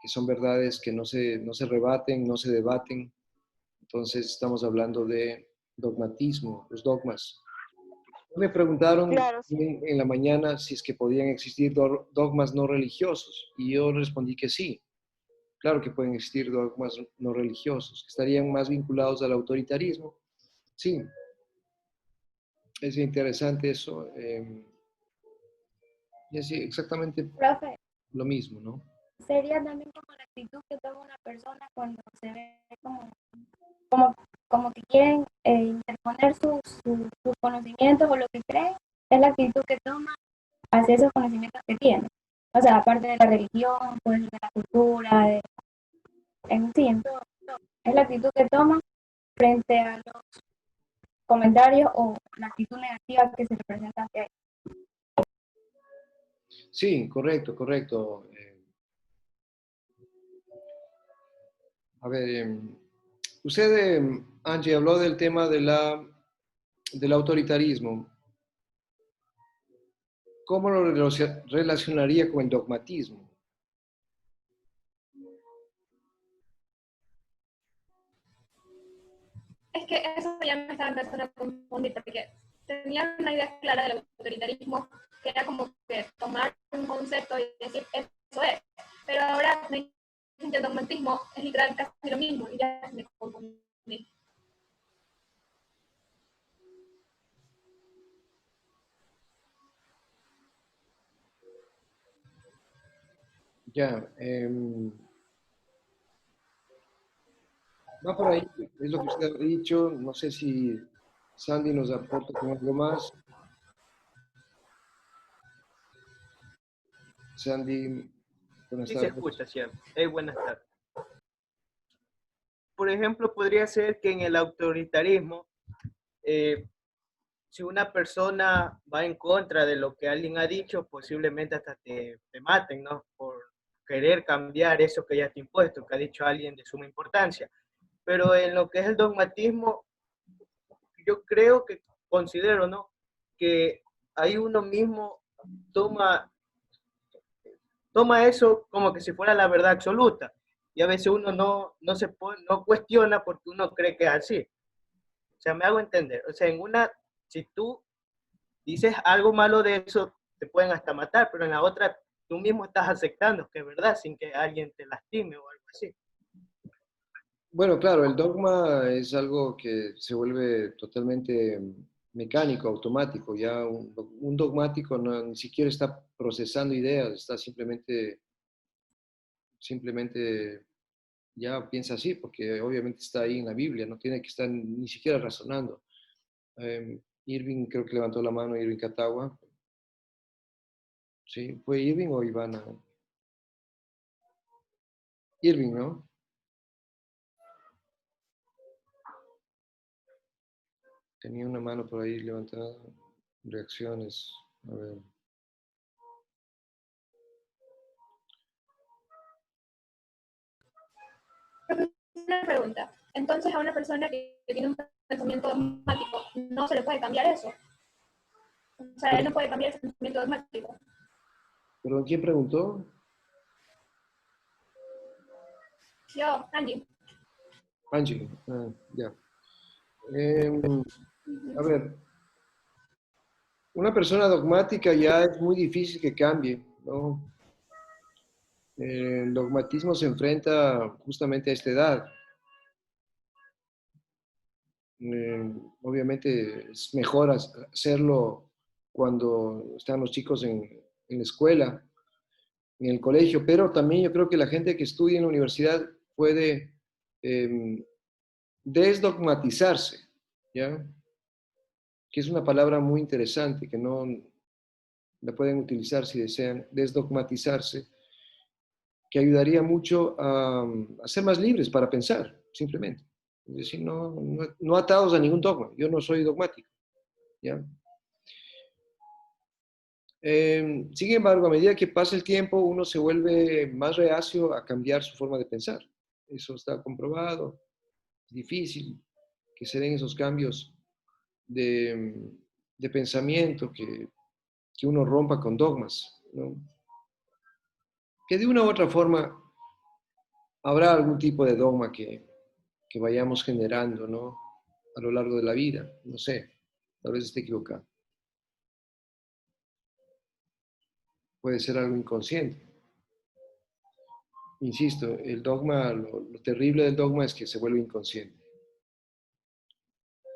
A: que son verdades que no se rebaten, no se debaten. Entonces estamos hablando de dogmatismo, los dogmas. Me preguntaron
J: Claro, sí.
A: en la mañana si es que podían existir dogmas no religiosos y yo respondí que sí. Claro que pueden existir dogmas no religiosos, que estarían más vinculados al autoritarismo. Sí, es interesante eso. Y así, exactamente
H: Profe,
A: lo mismo, ¿no?
H: sería también como la actitud que toma una persona cuando se ve como que quieren interponer sus conocimientos o lo que creen, es la actitud que toma hacia esos conocimientos que tiene. O sea, aparte de la religión, pues, de la cultura, en sí, en todo. Es la actitud que toma frente a los comentarios o la actitud negativa que se representa hacia ellos.
A: Sí, correcto, correcto. A ver, usted, Angie, habló del tema del autoritarismo. ¿Cómo lo relacionaría con el dogmatismo?
L: Es que eso ya me estaba empezando a confundir, porque tenía una idea clara del autoritarismo, que era como que tomar un concepto y decir, eso es. Pero ahora me dicen que el dogmatismo es literal casi lo mismo, y ya me confundí.
A: Ya, va por ahí, es lo que usted ha dicho. No sé si Sandy nos aporta con algo más. Sandy, buenas
M: Sí se
A: tardes.
M: escucha, Chef. Buenas tardes. Por ejemplo, podría ser que en el autoritarismo si una persona va en contra de lo que alguien ha dicho, posiblemente hasta te maten, ¿no? Por querer cambiar eso que ya te ha impuesto, que ha dicho alguien de suma importancia. Pero en lo que es el dogmatismo, yo creo que considero, ¿no? Que ahí uno mismo toma, toma eso como que si fuera la verdad absoluta. Y a veces uno no cuestiona porque uno cree que es así. O sea, me hago entender. O sea, si tú dices algo malo de eso, te pueden hasta matar, pero en la otra tú mismo estás aceptando que es verdad sin que alguien te lastime o algo así.
A: Bueno, claro, el dogma es algo que se vuelve totalmente mecánico, automático. Ya un dogmático ni siquiera está procesando ideas, está simplemente ya piensa así, porque obviamente está ahí en la Biblia, no tiene que estar ni siquiera razonando. Irving, creo que levantó la mano, Irving Catagua. ¿Sí? ¿Fue Irving o Ivana? Irving, ¿no? Tenía una mano por ahí levantada. Reacciones. A ver.
L: Una pregunta. Entonces, a una persona que tiene un pensamiento dogmático, ¿no se le puede cambiar eso? O sea, él no puede cambiar ese pensamiento dogmático.
A: ¿Perdón, quién preguntó?
L: Yo, Angie.
A: Angie, ya. A ver, una persona dogmática ya es muy difícil que cambie, ¿no? El dogmatismo se enfrenta justamente a esta edad. Obviamente es mejor hacerlo cuando están los chicos en la escuela, en el colegio, pero también yo creo que la gente que estudia en la universidad puede desdogmatizarse, ¿ya? Que es una palabra muy interesante, que no la pueden utilizar si desean, desdogmatizarse, que ayudaría mucho a ser más libres para pensar, simplemente. Es decir, no atados a ningún dogma. Yo no soy dogmático, ¿ya? Sin embargo, a medida que pasa el tiempo, uno se vuelve más reacio a cambiar su forma de pensar. Eso está comprobado. Es difícil que se den esos cambios de pensamiento, que uno rompa con dogmas, ¿no? Que de una u otra forma habrá algún tipo de dogma que vayamos generando, ¿no? A lo largo de la vida. No sé, tal vez esté equivocado. Puede ser algo inconsciente. Insisto, el dogma, lo terrible del dogma es que se vuelve inconsciente.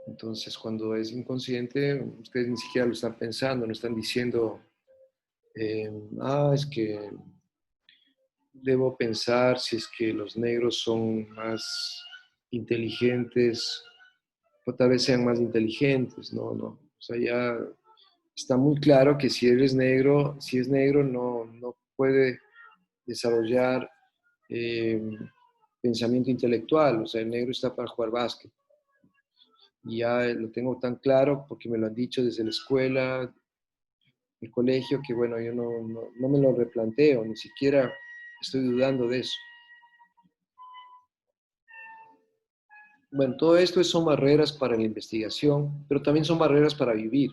A: Entonces, cuando es inconsciente, ustedes ni siquiera lo están pensando, no están diciendo, es que debo pensar si es que los negros son más inteligentes, o tal vez sean más inteligentes, no. O sea, ya está muy claro que si eres negro, si es negro, no puede desarrollar pensamiento intelectual. O sea, el negro está para jugar básquet. Y ya lo tengo tan claro porque me lo han dicho desde la escuela, el colegio, que bueno, yo no me lo replanteo, ni siquiera estoy dudando de eso. Bueno, todo esto son barreras para la investigación, pero también son barreras para vivir.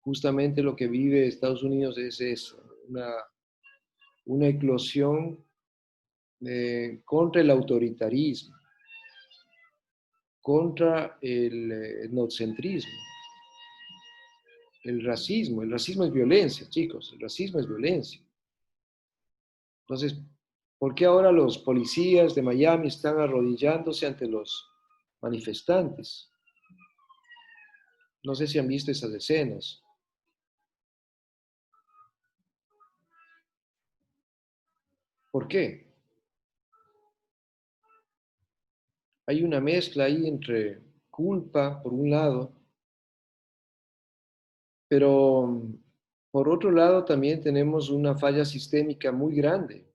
A: Justamente lo que vive Estados Unidos es eso, una eclosión contra el autoritarismo, contra el etnocentrismo, el racismo. El racismo es violencia, chicos, el racismo es violencia. Entonces, ¿por qué ahora los policías de Miami están arrodillándose ante los manifestantes? No sé si han visto esas escenas. ¿Por qué? Hay una mezcla ahí entre culpa, por un lado, pero por otro lado también tenemos una falla sistémica muy grande.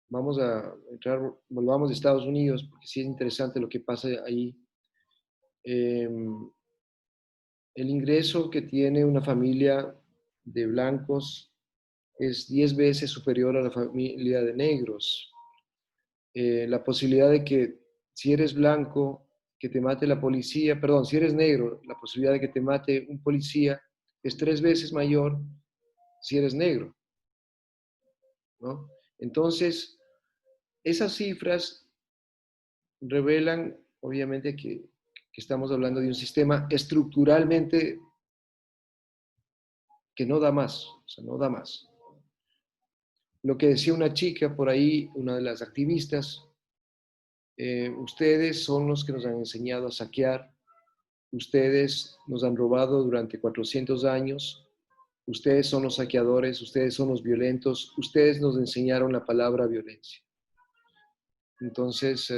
A: Vamos a entrar, volvamos a Estados Unidos, porque sí es interesante lo que pasa ahí. el ingreso que tiene una familia de blancos es 10 veces superior a la familia de negros. La posibilidad de que si eres blanco, que te mate la policía, perdón, si eres negro, la posibilidad de que te mate un policía es 3 veces mayor si eres negro, ¿no? Entonces, esas cifras revelan, obviamente, que estamos hablando de un sistema estructuralmente que no da más, o sea, no da más. Lo que decía una chica por ahí, una de las activistas, ustedes son los que nos han enseñado a saquear, ustedes nos han robado durante 400 años, ustedes son los saqueadores, ustedes son los violentos, ustedes nos enseñaron la palabra violencia. Entonces,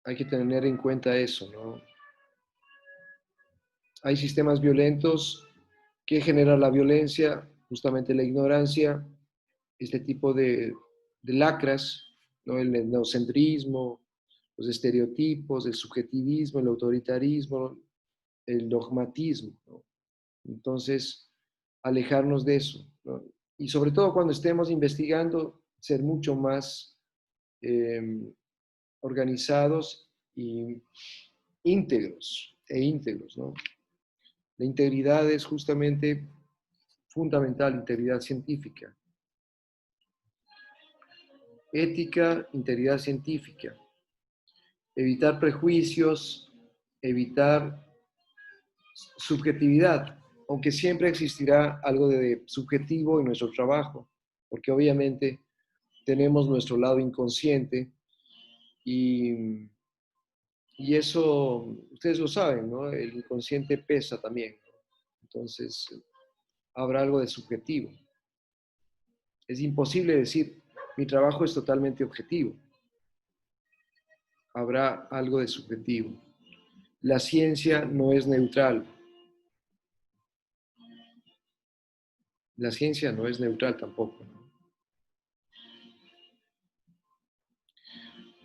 A: hay que tener en cuenta eso, ¿no? Hay sistemas violentos que generan la violencia, justamente la ignorancia, este tipo de lacras, ¿no? El etnocentrismo, los estereotipos, el subjetivismo, el autoritarismo, el dogmatismo, ¿no? Entonces, alejarnos de eso, ¿no? Y sobre todo cuando estemos investigando, ser mucho más organizados y íntegros, ¿no? La integridad es justamente fundamental, integridad científica. Ética, integridad científica. Evitar prejuicios, evitar subjetividad, aunque siempre existirá algo de subjetivo en nuestro trabajo, porque obviamente tenemos nuestro lado inconsciente y eso, ustedes lo saben, ¿no? El inconsciente pesa también. Entonces, habrá algo de subjetivo. Es imposible decir, mi trabajo es totalmente objetivo. Habrá algo de subjetivo. La ciencia no es neutral. La ciencia no es neutral tampoco, ¿no?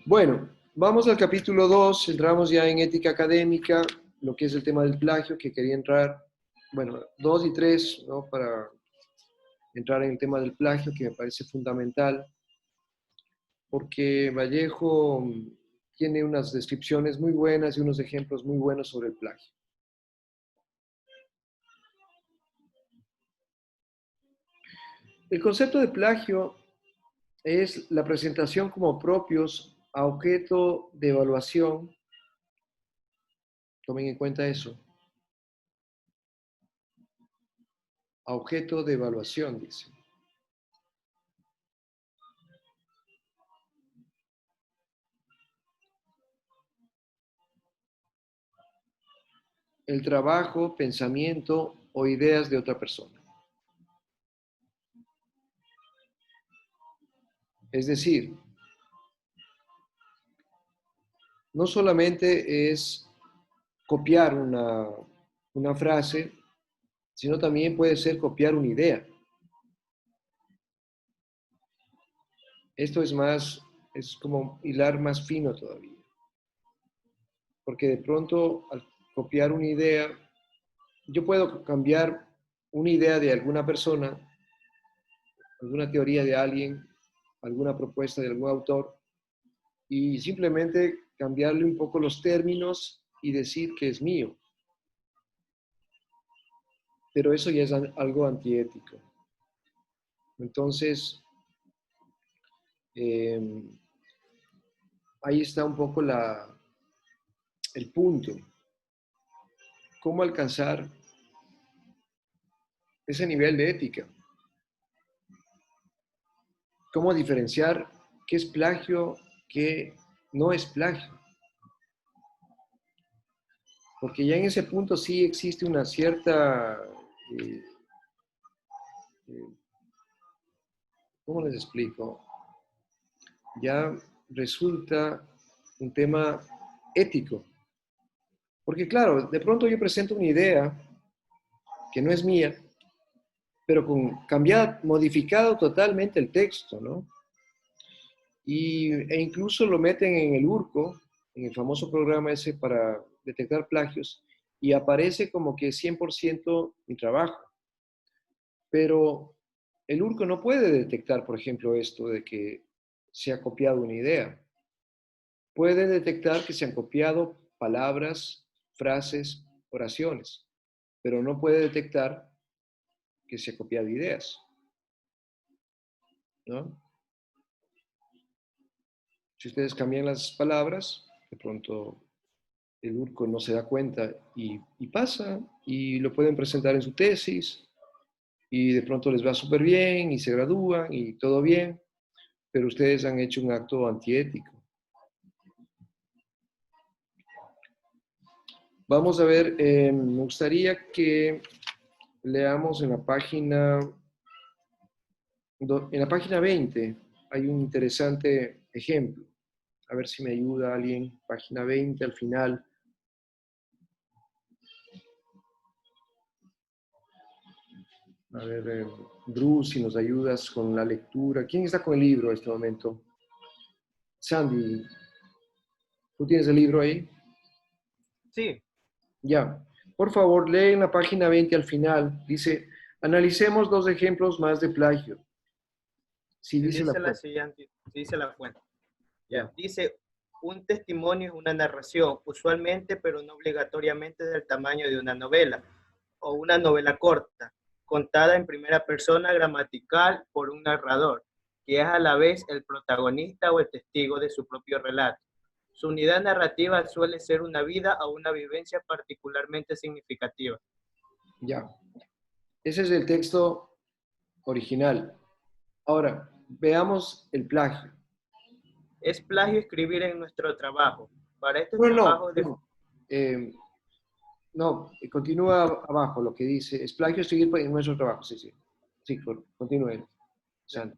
A: Bueno, vamos al capítulo 2, entramos ya en ética académica, lo que es el tema del plagio, que quería entrar, bueno, 2 y 3, ¿no? Para entrar en el tema del plagio, que me parece fundamental, porque Vallejo tiene unas descripciones muy buenas y unos ejemplos muy buenos sobre el plagio. El concepto de plagio es la presentación como propios a objeto de evaluación. Tomen en cuenta eso. A objeto de evaluación, dice. El trabajo, pensamiento o ideas de otra persona. Es decir, no solamente es copiar una frase, sino también puede ser copiar una idea. Esto es como hilar más fino todavía. Porque de pronto, al copiar una idea, yo puedo cambiar una idea de alguna persona, alguna teoría de alguien, alguna propuesta de algún autor, y simplemente cambiarle un poco los términos y decir que es mío. Pero eso ya es algo antiético. Entonces, ahí está un poco el punto. ¿Cómo alcanzar ese nivel de ética? ¿Cómo diferenciar qué es plagio, qué no es plagio? Porque ya en ese punto sí existe una cierta, ¿cómo les explico? Ya resulta un tema ético. Porque claro, de pronto yo presento una idea que no es mía, pero modificado totalmente el texto, ¿no? E incluso lo meten en el URCO, en el famoso programa ese para detectar plagios, y aparece como que es 100% mi trabajo. Pero el URCO no puede detectar, por ejemplo, esto de que se ha copiado una idea. Puede detectar que se han copiado palabras, frases, oraciones, pero no puede detectar que se ha copiado ideas, ¿no? Si ustedes cambian las palabras, de pronto el URCO no se da cuenta y pasa, y lo pueden presentar en su tesis, y de pronto les va súper bien, y se gradúan, y todo bien, pero ustedes han hecho un acto antiético. Vamos a ver, me gustaría que leamos en la página 20, hay un interesante ejemplo. A ver si me ayuda alguien. Página 20 al final. A ver, Bruce, si nos ayudas con la lectura. ¿Quién está con el libro en este momento? Sandy, ¿tú tienes el libro ahí?
M: Sí.
A: Ya. Por favor, lee en la página 20 al final. Dice, analicemos 2 ejemplos más de plagio. Sí, dice la fuente.
M: Siguiente, dice la fuente. Ya. Dice, un testimonio es una narración, usualmente, pero no obligatoriamente del tamaño de una novela, o una novela corta, contada en primera persona gramatical por un narrador, que es a la vez el protagonista o el testigo de su propio relato. Su unidad narrativa suele ser una vida o una vivencia particularmente significativa.
A: Ya. Ese es el texto original. Ahora, veamos el plagio.
M: Es plagio escribir en nuestro trabajo. Para este
A: No,
M: trabajo de...
A: no, continúa abajo lo que dice. Es plagio seguir en nuestro trabajo. Sí, sí. Sí, continúe. Sandy.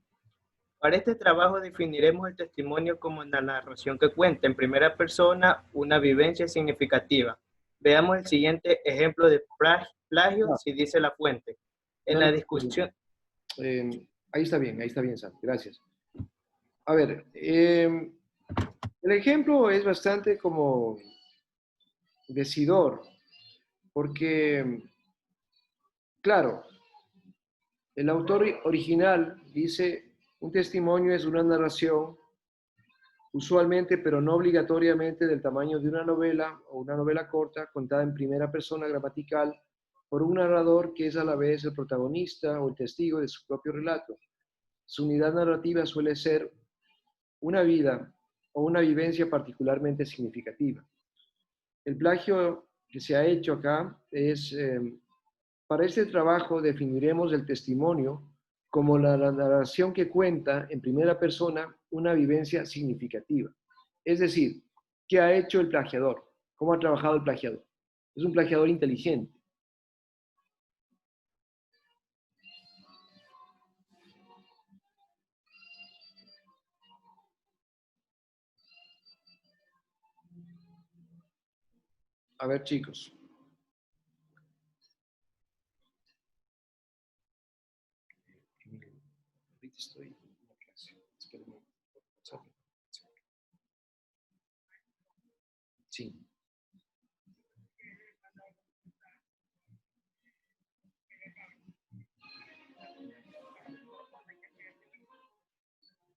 M: Para este trabajo definiremos el testimonio como la narración que cuenta en primera persona una vivencia significativa. Veamos el siguiente ejemplo de plagio, si dice la fuente. En la discusión...
A: ahí está bien, Sandy. Gracias. A ver, el ejemplo es bastante como decidor, porque, claro, el autor original dice, un testimonio es una narración, usualmente, pero no obligatoriamente, del tamaño de una novela o una novela corta contada en primera persona gramatical por un narrador que es a la vez el protagonista o el testigo de su propio relato. Su unidad narrativa suele ser una vida o una vivencia particularmente significativa. El plagio que se ha hecho acá es, para este trabajo definiremos el testimonio como la narración que cuenta en primera persona una vivencia significativa. Es decir, ¿qué ha hecho el plagiador? ¿Cómo ha trabajado el plagiador? Es un plagiador inteligente. A ver, chicos. Ahorita estoy en la clase. Espérenme. Sí.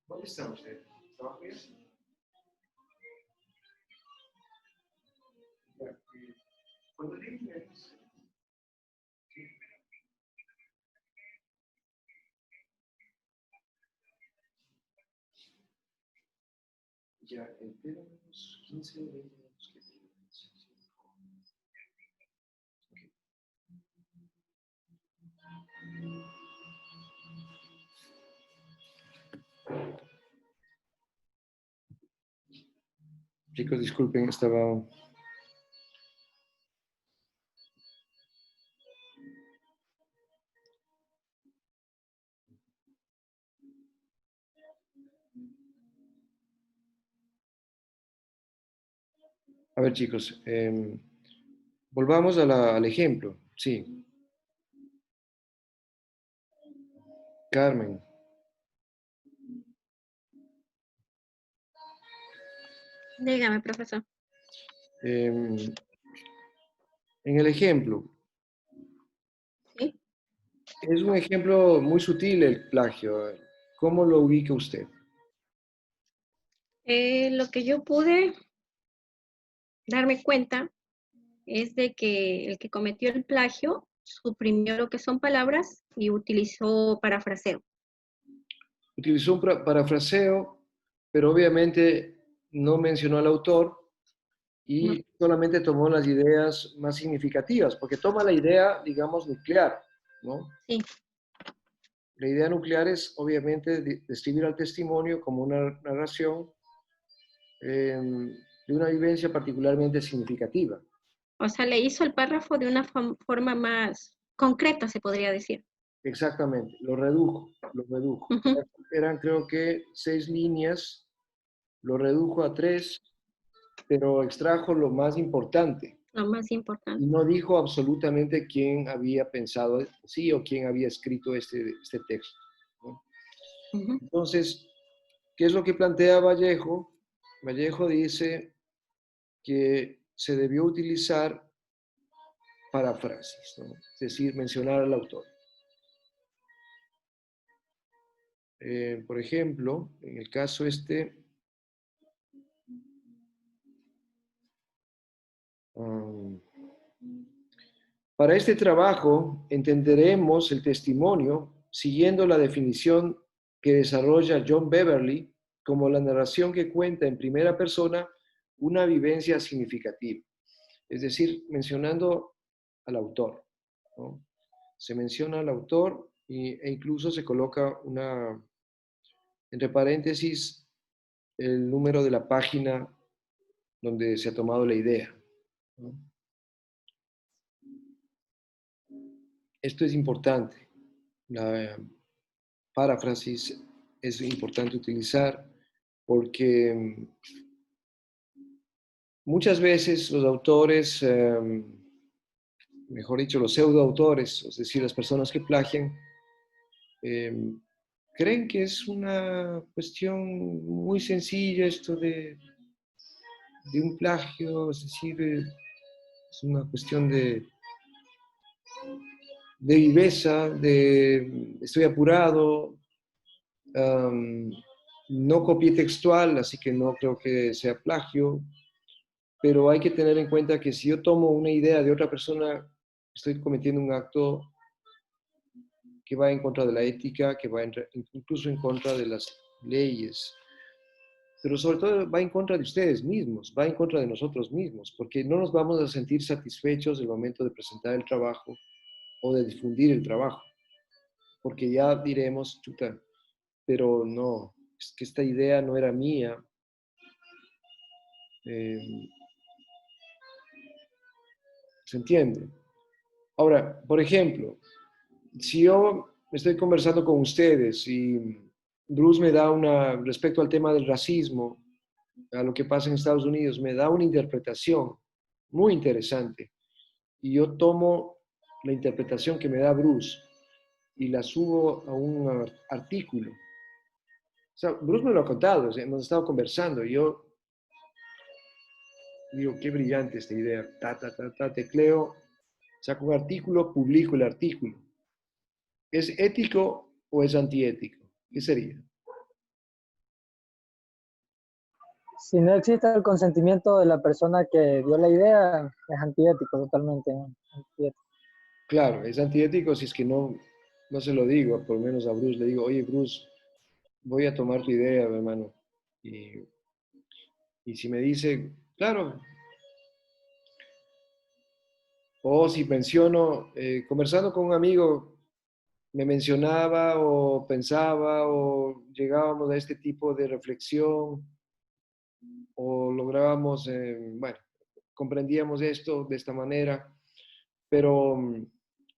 A: ¿Dónde están ustedes? ¿Estaban bien? Cuando lleguen, ya, tenemos 15, 20 minutos que Chicos, disculpen, estaba... A ver, chicos, volvamos al ejemplo. Sí. Carmen.
E: Dígame, profesor.
A: En el ejemplo,
E: ¿sí?
A: es un ejemplo muy sutil el plagio. ¿Cómo lo ubica usted?
E: Lo que yo pude darme cuenta es de que el que cometió el plagio suprimió lo que son palabras y utilizó parafraseo.
A: Utilizó un parafraseo, pero obviamente no mencionó al autor y solamente tomó las ideas más significativas, porque toma la idea, digamos, nuclear, ¿no?
E: Sí.
A: La idea nuclear es, obviamente, describir al testimonio como una narración de una vivencia particularmente significativa.
E: O sea, le hizo el párrafo de una forma más concreta, se podría decir.
A: Exactamente, lo redujo, lo redujo.
E: Ujú.
A: Eran creo que 6 líneas, lo redujo a 3, pero extrajo lo más importante.
E: Lo más
A: Y
E: importante.
A: no dijo absolutamente quién había pensado sí o quién había escrito este texto, ¿no?
E: Ujú.
A: Entonces, ¿qué es lo que plantea Vallejo? Vallejo dice que se debió utilizar paráfrasis, ¿no? Es decir, mencionar al autor. Por ejemplo, en el caso para este trabajo entenderemos el testimonio siguiendo la definición que desarrolla John Beverly como la narración que cuenta en primera persona una vivencia significativa. Es decir, mencionando al autor, ¿no? Se menciona al autor e incluso se coloca entre paréntesis el número de la página donde se ha tomado la idea, ¿no? Esto es importante. La paráfrasis es importante utilizar porque muchas veces los autores, mejor dicho, los pseudoautores, es decir, las personas que plagian, creen que es una cuestión muy sencilla esto de un plagio, es decir, es una cuestión de viveza, de estoy apurado, no copié textual, así que no creo que sea plagio, pero hay que tener en cuenta que si yo tomo una idea de otra persona, estoy cometiendo un acto que va en contra de la ética, que va incluso en contra de las leyes, pero sobre todo va en contra de ustedes mismos, va en contra de nosotros mismos, porque no nos vamos a sentir satisfechos el momento de presentar el trabajo o de difundir el trabajo, porque ya diremos, chuta, pero no, es que esta idea no era mía. ¿Se entiende? Ahora, por ejemplo, si yo estoy conversando con ustedes y Bruce me da respecto al tema del racismo, a lo que pasa en Estados Unidos, me da una interpretación muy interesante y yo tomo la interpretación que me da Bruce y la subo a un artículo. O sea, Bruce me lo ha contado, o sea, hemos estado conversando y yo digo, qué brillante esta idea, tecleo, saco un artículo, publico el artículo. ¿Es ético o es antiético? ¿Qué sería?
C: Si no existe el consentimiento de la persona que dio la idea, es antiético, totalmente, ¿no? Antiético.
A: Claro, es antiético si es que no se lo digo, por lo menos a Bruce le digo, oye Bruce, voy a tomar tu idea, hermano. Y si me dice, claro, o si menciono, conversando con un amigo, me mencionaba o pensaba o llegábamos a este tipo de reflexión o lográbamos, bueno, comprendíamos esto de esta manera, pero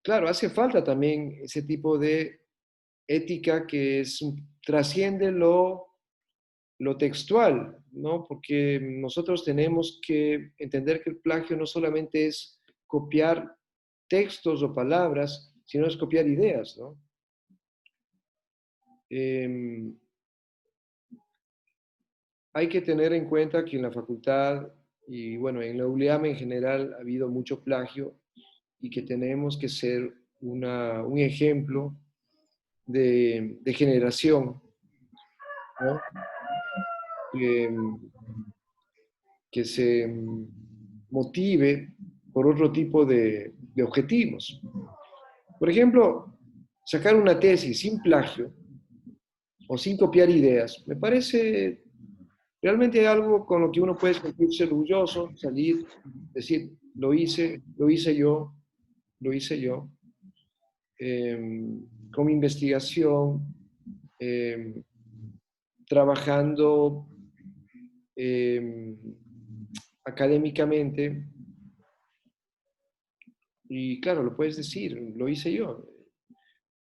A: claro, hace falta también ese tipo de ética que trasciende lo textual, ¿no? Porque nosotros tenemos que entender que el plagio no solamente es copiar textos o palabras, sino es copiar ideas, ¿no? Hay que tener en cuenta que en la facultad Y bueno, en la ULIAM en general ha habido mucho plagio y que tenemos que ser un ejemplo de generación, ¿no? Que se motive por otro tipo de objetivos. Por ejemplo, sacar una tesis sin plagio o sin copiar ideas, me parece realmente algo con lo que uno puede sentirse orgulloso, salir, decir, lo hice yo, lo hice yo, con mi investigación, eh, trabajando académicamente, y claro, lo puedes decir, lo hice yo.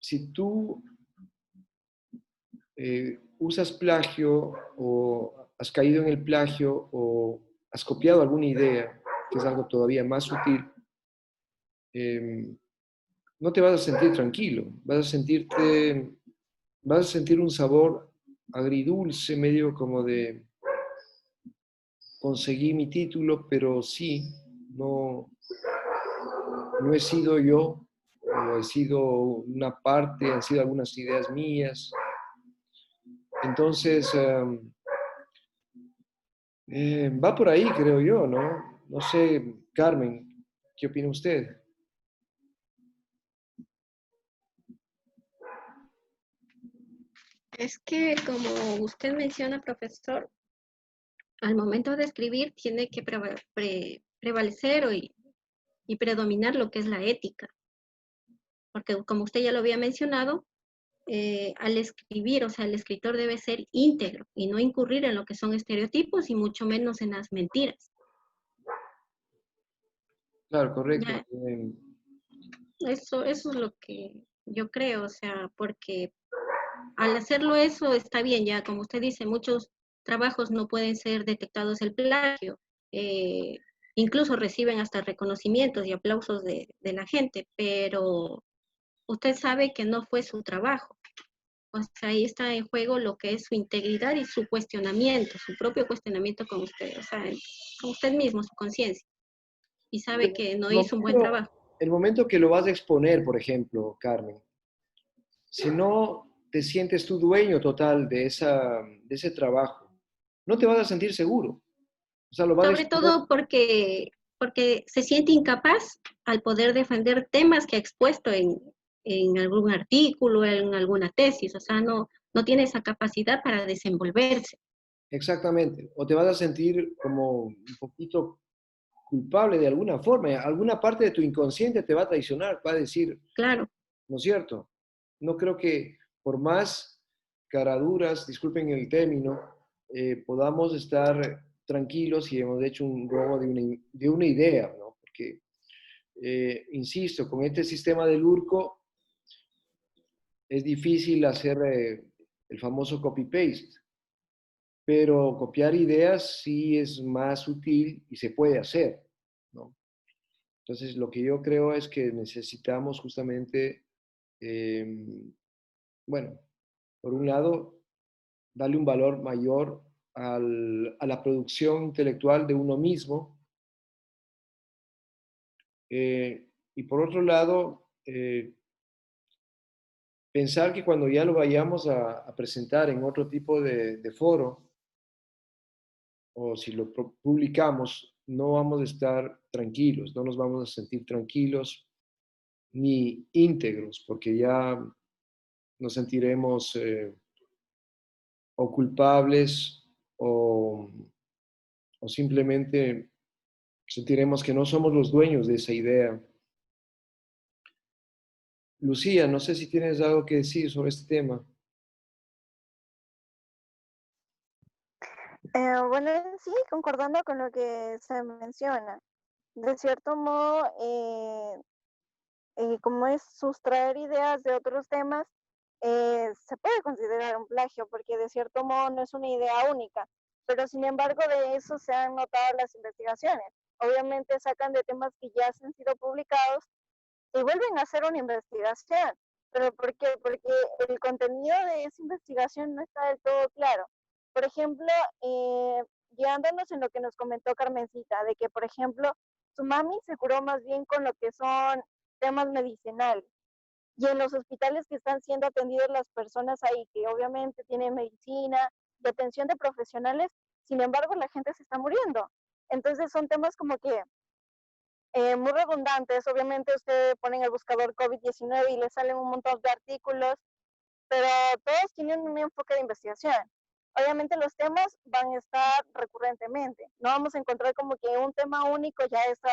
A: Si tú usas plagio o has caído en el plagio o has copiado alguna idea, que es algo todavía más sutil, no te vas a sentir tranquilo, vas a sentir un sabor agridulce, medio como de conseguí mi título, pero sí, no he sido yo, o he sido una parte, han sido algunas ideas mías. Entonces, va por ahí, creo yo, ¿no? No sé, Carmen, ¿qué opina usted?
E: Es que como usted menciona, profesor, al momento de escribir tiene que prevalecer y predominar lo que es la ética, porque como usted ya lo había mencionado, al escribir, o sea, el escritor debe ser íntegro y no incurrir en lo que son estereotipos y mucho menos en las mentiras.
A: Claro, correcto.
E: Ya, eso es lo que yo creo, o sea, porque al hacerlo eso está bien, ya como usted dice, muchos trabajos no pueden ser detectados el plagio, eh, incluso reciben hasta reconocimientos y aplausos de la gente, pero usted sabe que no fue su trabajo. O sea, ahí está en juego lo que es su integridad y su cuestionamiento, su propio cuestionamiento con usted, o sea, con usted mismo, su conciencia, y sabe que no hizo un buen trabajo.
A: El momento que lo vas a exponer, por ejemplo, Carmen, si no te sientes tú dueño total de ese trabajo, no te vas a sentir seguro. O sea, lo vas a
E: Sobre
A: exponer.
E: todo porque se siente incapaz al poder defender temas que ha expuesto en algún artículo, en alguna tesis, o sea, no tiene esa capacidad para desenvolverse.
A: Exactamente. O te vas a sentir como un poquito culpable de alguna forma. Alguna parte de tu inconsciente te va a traicionar, va a decir,
E: claro,
A: ¿no es cierto? No creo que por más caraduras, disculpen el término, podamos estar tranquilos si hemos hecho un robo de una idea, ¿no? Porque, insisto, con este sistema del URCO es difícil hacer el famoso copy-paste, pero copiar ideas sí es más sutil y se puede hacer, ¿no? Entonces, lo que yo creo es que necesitamos justamente, bueno, por un lado, darle un valor mayor a la producción intelectual de uno mismo, y por otro lado, pensar que cuando ya lo vayamos a presentar en otro tipo de foro, o si lo publicamos, no vamos a estar tranquilos, no nos vamos a sentir tranquilos ni íntegros, porque ya nos sentiremos o culpables o simplemente sentiremos que no somos los dueños de esa idea. Lucía, no sé si tienes algo que decir sobre este tema.
J: Bueno, sí, concordando con lo que se menciona. De cierto modo, como es sustraer ideas de otros temas, se puede considerar un plagio, porque de cierto modo no es una idea única, pero sin embargo de eso se han notado las investigaciones. Obviamente sacan de temas que ya han sido publicados y vuelven a hacer una investigación. ¿Pero por qué? Porque el contenido de esa investigación no está del todo claro. Por ejemplo, guiándonos en lo que nos comentó Carmencita, de que, por ejemplo, su mami se curó más bien con lo que son temas medicinales. Y en los hospitales que están siendo atendidos las personas ahí, que obviamente tienen medicina y atención de profesionales, sin embargo, la gente se está muriendo. Entonces son temas como que muy redundantes. Obviamente usted pone en el buscador COVID-19 y le salen un montón de artículos, pero todos tienen un enfoque de investigación. Obviamente los temas van a estar recurrentemente. No vamos a encontrar como que un tema único ya esta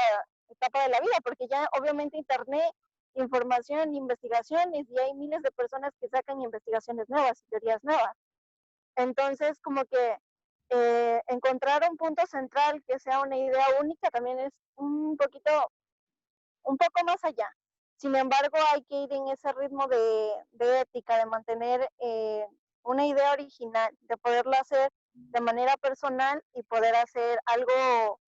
J: etapa de la vida, porque ya obviamente Internet, información, investigaciones, y hay miles de personas que sacan investigaciones nuevas y teorías nuevas. Entonces, como que encontrar un punto central que sea una idea única también es un poco más allá. Sin embargo, hay que ir en ese ritmo de ética, de mantener una idea original, de poderlo hacer de manera personal y poder hacer algo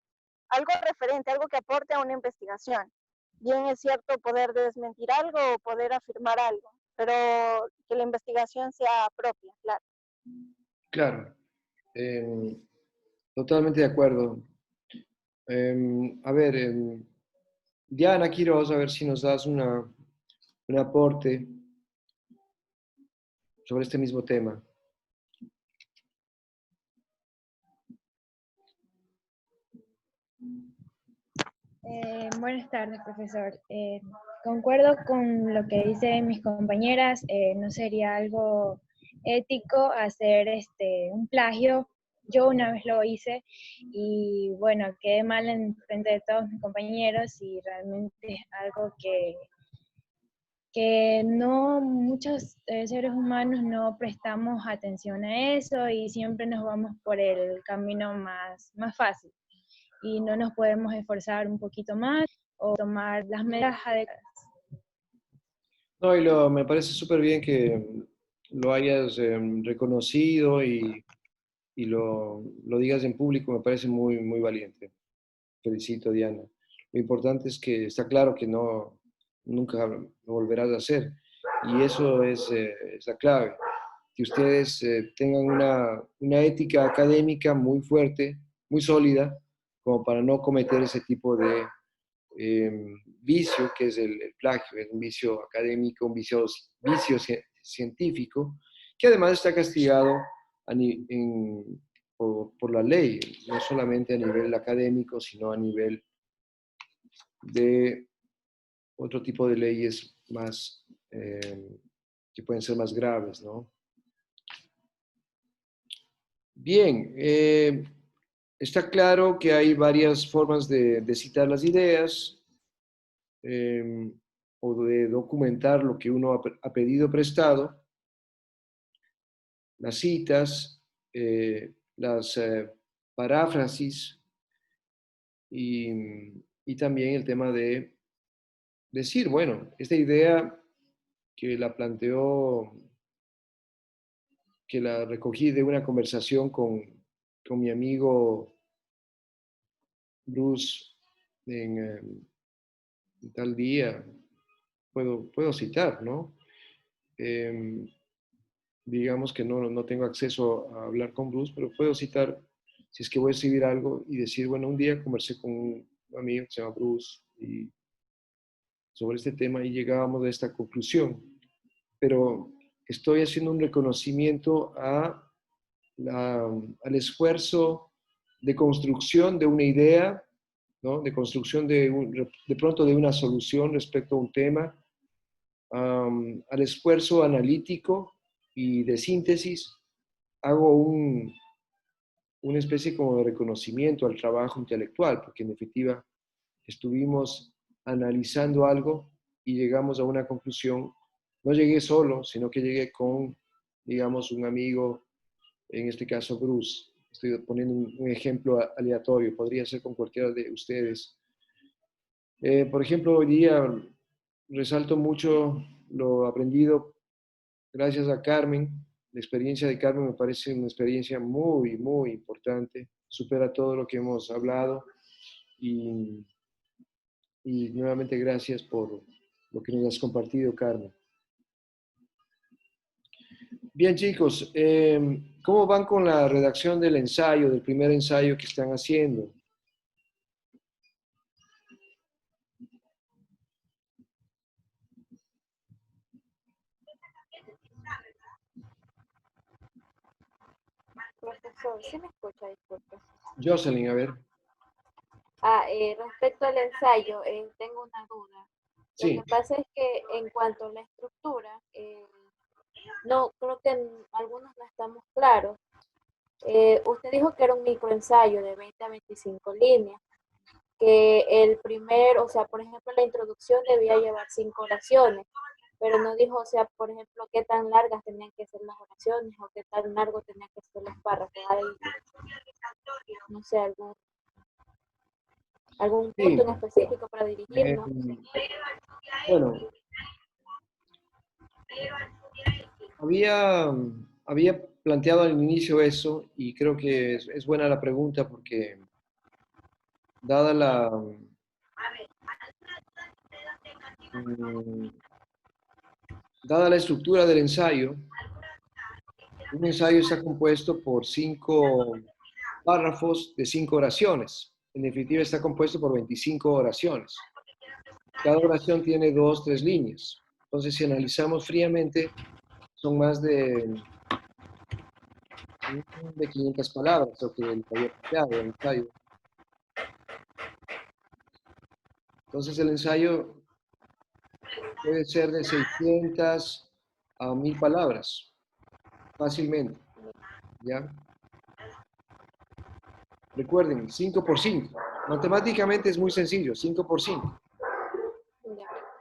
J: referente, algo que aporte a una investigación. Bien es cierto poder desmentir algo o poder afirmar algo, pero que la investigación sea propia, claro.
A: Claro, totalmente de acuerdo. A ver, Diana Quiroz, a ver si nos das un aporte sobre este mismo tema.
N: Buenas tardes, profesor. Concuerdo con lo que dicen mis compañeras. No sería algo ético hacer un plagio. Yo una vez lo hice y bueno, quedé mal en frente de todos mis compañeros y realmente es algo que no muchos seres humanos no prestamos atención a eso y siempre nos vamos por el camino más fácil y no nos podemos esforzar un poquito más o tomar las medidas adecuadas.
A: No, y me parece súper bien que lo hayas reconocido y lo digas en público, me parece muy, muy valiente. Felicito, Diana. Lo importante es que está claro que nunca lo volverás a hacer. Y eso es la clave. Que ustedes tengan una ética académica muy fuerte, muy sólida, como para no cometer ese tipo de vicio que es el plagio, es un vicio académico, un vicio científico, que además está castigado por la ley, no solamente a nivel académico, sino a nivel de otro tipo de leyes más, que pueden ser más graves, ¿no? Bien, está claro que hay varias formas de citar las ideas o de documentar lo que uno ha pedido prestado, las citas, las paráfrasis y también el tema de decir, bueno, esta idea que la planteó, que la recogí de una conversación con mi amigo Bruce en tal día, puedo citar, ¿no? Digamos que no tengo acceso a hablar con Bruce, pero puedo citar, si es que voy a escribir algo y decir, bueno, un día conversé con un amigo que se llama Bruce y sobre este tema y llegábamos a esta conclusión. Pero estoy haciendo un reconocimiento al esfuerzo de construcción de una idea, ¿no? De construcción de pronto de una solución respecto a un tema, al esfuerzo analítico y de síntesis. Hago una especie como de reconocimiento al trabajo intelectual, porque en definitiva estuvimos analizando algo y llegamos a una conclusión. No llegué solo, sino que llegué con, digamos, un amigo, en este caso Bruce. Estoy poniendo un ejemplo aleatorio, podría ser con cualquiera de ustedes. Por ejemplo, hoy día resalto mucho lo aprendido gracias a Carmen. La experiencia de Carmen me parece una experiencia muy, muy importante. Supera todo lo que hemos hablado y nuevamente gracias por lo que nos has compartido, Carmen. Bien, chicos, ¿Cómo van con la redacción del ensayo, del primer ensayo que están haciendo?
O: Profesor, ¿sí me escucha? Disculpe.
A: Jocelyn, a ver.
O: Respecto al ensayo, tengo una duda. Lo
A: Sí.
O: que pasa es que en cuanto a la estructura, no, creo que algunos no estamos claros. Usted dijo que era un microensayo de 20 a 25 líneas, que el primer, o sea, por ejemplo, la introducción debía llevar 5 oraciones, pero no dijo, o sea, por ejemplo, qué tan largas tenían que ser las oraciones o qué tan largo tenían que ser los párrafos. Hay, no sé, algún
A: Sí.
O: punto en específico para dirigirnos.
A: Bueno, había planteado al inicio eso y creo que es buena la pregunta porque dada dada la estructura del ensayo, un ensayo está compuesto por 5 párrafos de 5 oraciones. En definitiva, está compuesto por 25 oraciones. Cada oración tiene 2, 3 líneas. Entonces, si analizamos fríamente, son más de 500 palabras, lo que había planteado el ensayo. Entonces, el ensayo puede ser de 600 a 1000 palabras, fácilmente. ¿Ya? Recuerden, 5 por 5. Matemáticamente es muy sencillo, 5 por 5.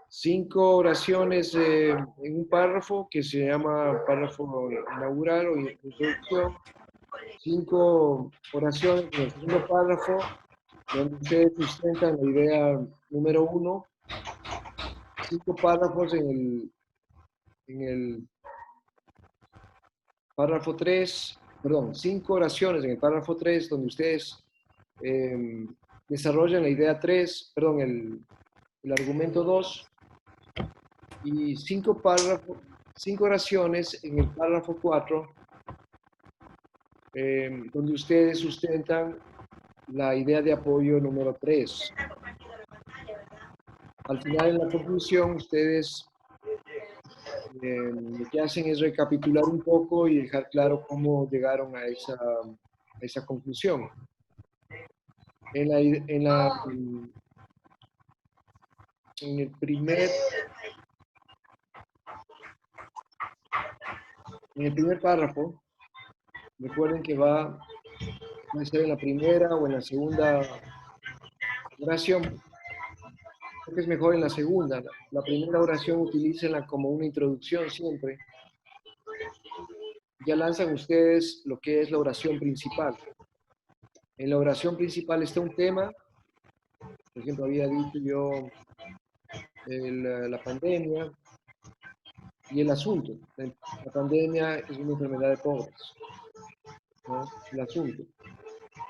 A: 5 oraciones en un párrafo que se llama párrafo inaugural o introducción. 5 oraciones en el segundo párrafo, donde ustedes sustentan la idea número 1. 5 párrafos en el párrafo 3, perdón, 5 oraciones en el párrafo 3, donde ustedes desarrollan la idea 3, perdón, el argumento 2, y 5 oraciones en el párrafo 4, donde ustedes sustentan la idea de apoyo número 3. Al final, en la conclusión, ustedes lo que hacen es recapitular un poco y dejar claro cómo llegaron a esa conclusión. En el primer párrafo, recuerden que va a ser en la primera o en la segunda oración. Creo que es mejor en la segunda. La primera oración utilícenla como una introducción siempre. Ya lanzan ustedes lo que es la oración principal. En la oración principal está un tema. Por ejemplo, había dicho yo la pandemia y el asunto. La pandemia es una enfermedad de pobres, ¿no? El asunto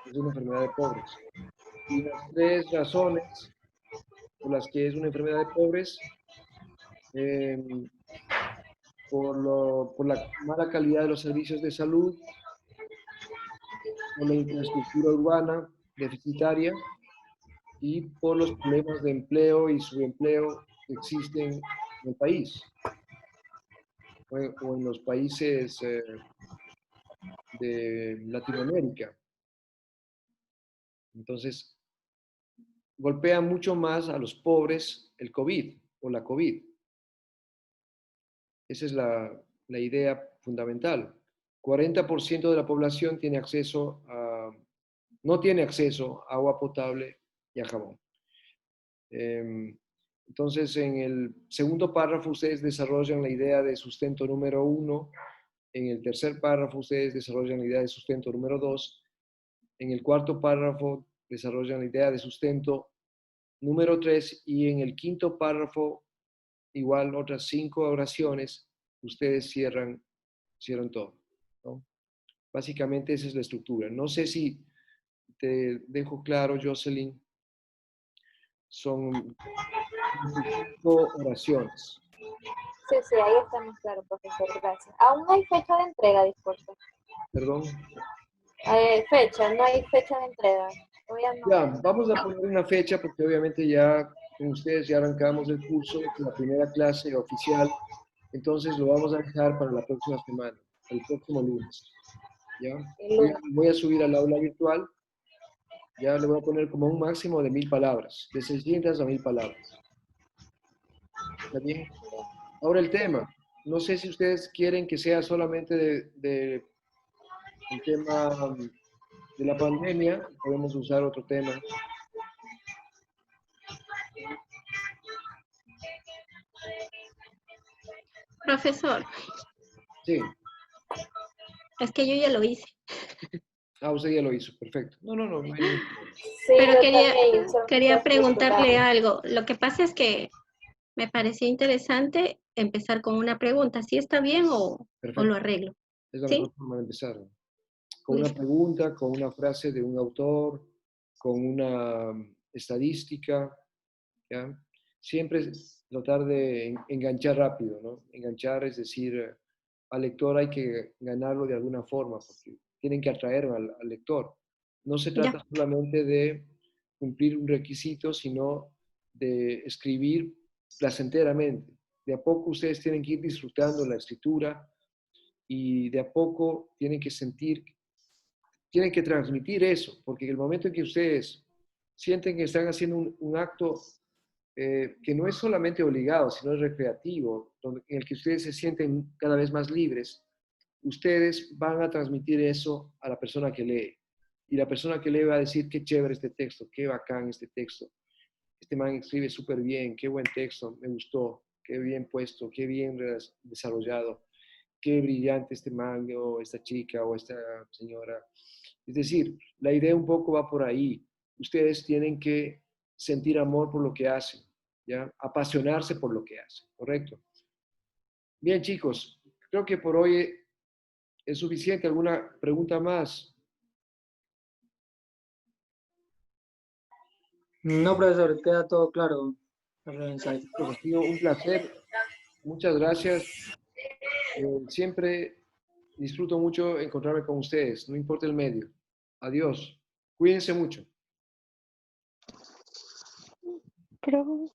A: es una enfermedad de pobres. Y las 3 razones por las que es una enfermedad de pobres, por la mala calidad de los servicios de salud, por la infraestructura urbana deficitaria y por los problemas de empleo y subempleo que existen en el país o en los países de Latinoamérica. Entonces, golpea mucho más a los pobres el COVID o la COVID. Esa es la idea fundamental. 40% de la población no tiene acceso a agua potable y a jabón. Entonces, en el segundo párrafo ustedes desarrollan la idea de sustento número 1. En el tercer párrafo ustedes desarrollan la idea de sustento número 2. En el cuarto párrafo desarrollan la idea de sustento número 3. Y en el quinto párrafo, igual otras 5 oraciones, ustedes cierran todo, ¿no? Básicamente esa es la estructura. No sé si te dejo claro, Jocelyn. Son 5 oraciones.
O: Sí, ahí está más claro, profesor, gracias. Aún hay fecha de entrega, disculpe.
A: Perdón.
O: Fecha, no hay fecha de entrega. Todavía no.
A: Ya, vamos a poner una fecha porque obviamente ya con ustedes ya arrancamos el curso, la primera clase oficial, entonces lo vamos a dejar para la próxima semana, el próximo lunes. ¿Ya? Voy a subir al aula virtual, ya le voy a poner como un máximo de 1000 palabras, de 600 a 1000 palabras. ¿Está bien? Ahora el tema, no sé si ustedes quieren que sea solamente de el tema de la pandemia, podemos usar otro tema.
E: Profesor,
A: Sí.
E: es que yo ya lo hice.
A: Ah, usted ya lo hizo, perfecto. No hay ningún problema.
O: Sí,
E: Pero
O: yo
E: quería,
O: también, solo
E: quería
O: estoy
E: preguntarle
O: esperando.
E: algo. Lo que pasa es que me pareció interesante empezar con una pregunta. ¿Sí está bien o lo
A: Perfecto.
E: arreglo?
A: Es la
E: ¿Sí?
A: mejor forma de empezar. Con una
E: Listo.
A: pregunta, con una frase de un autor, con una estadística, ¿ya? Siempre tratar de enganchar rápido, ¿no? Enganchar, es decir, al lector hay que ganarlo de alguna forma, porque tienen que atraer al lector. No se
E: Ya.
A: trata solamente de cumplir un requisito, sino de escribir placenteramente. De a poco ustedes tienen que ir disfrutando la escritura y de a poco tienen que sentir, tienen que transmitir eso, porque el momento en que ustedes sienten que están haciendo un acto que no es solamente obligado, sino es recreativo, en el que ustedes se sienten cada vez más libres, ustedes van a transmitir eso a la persona que lee. Y la persona que lee va a decir, qué chévere este texto, qué bacán este texto. Este man escribe súper bien, qué buen texto, me gustó, qué bien puesto, qué bien desarrollado, qué brillante este man o esta chica o esta señora. Es decir, la idea un poco va por ahí. Ustedes tienen que sentir amor por lo que hacen, ¿ya? Apasionarse por lo que hacen, ¿correcto? Bien, chicos, creo que por hoy es suficiente. ¿Alguna pregunta más?
C: No, profesor, queda todo claro.
A: Pues ha sido un placer. Muchas gracias. Siempre disfruto mucho encontrarme con ustedes, no importa el medio. Adiós. Cuídense mucho.
J: Creo.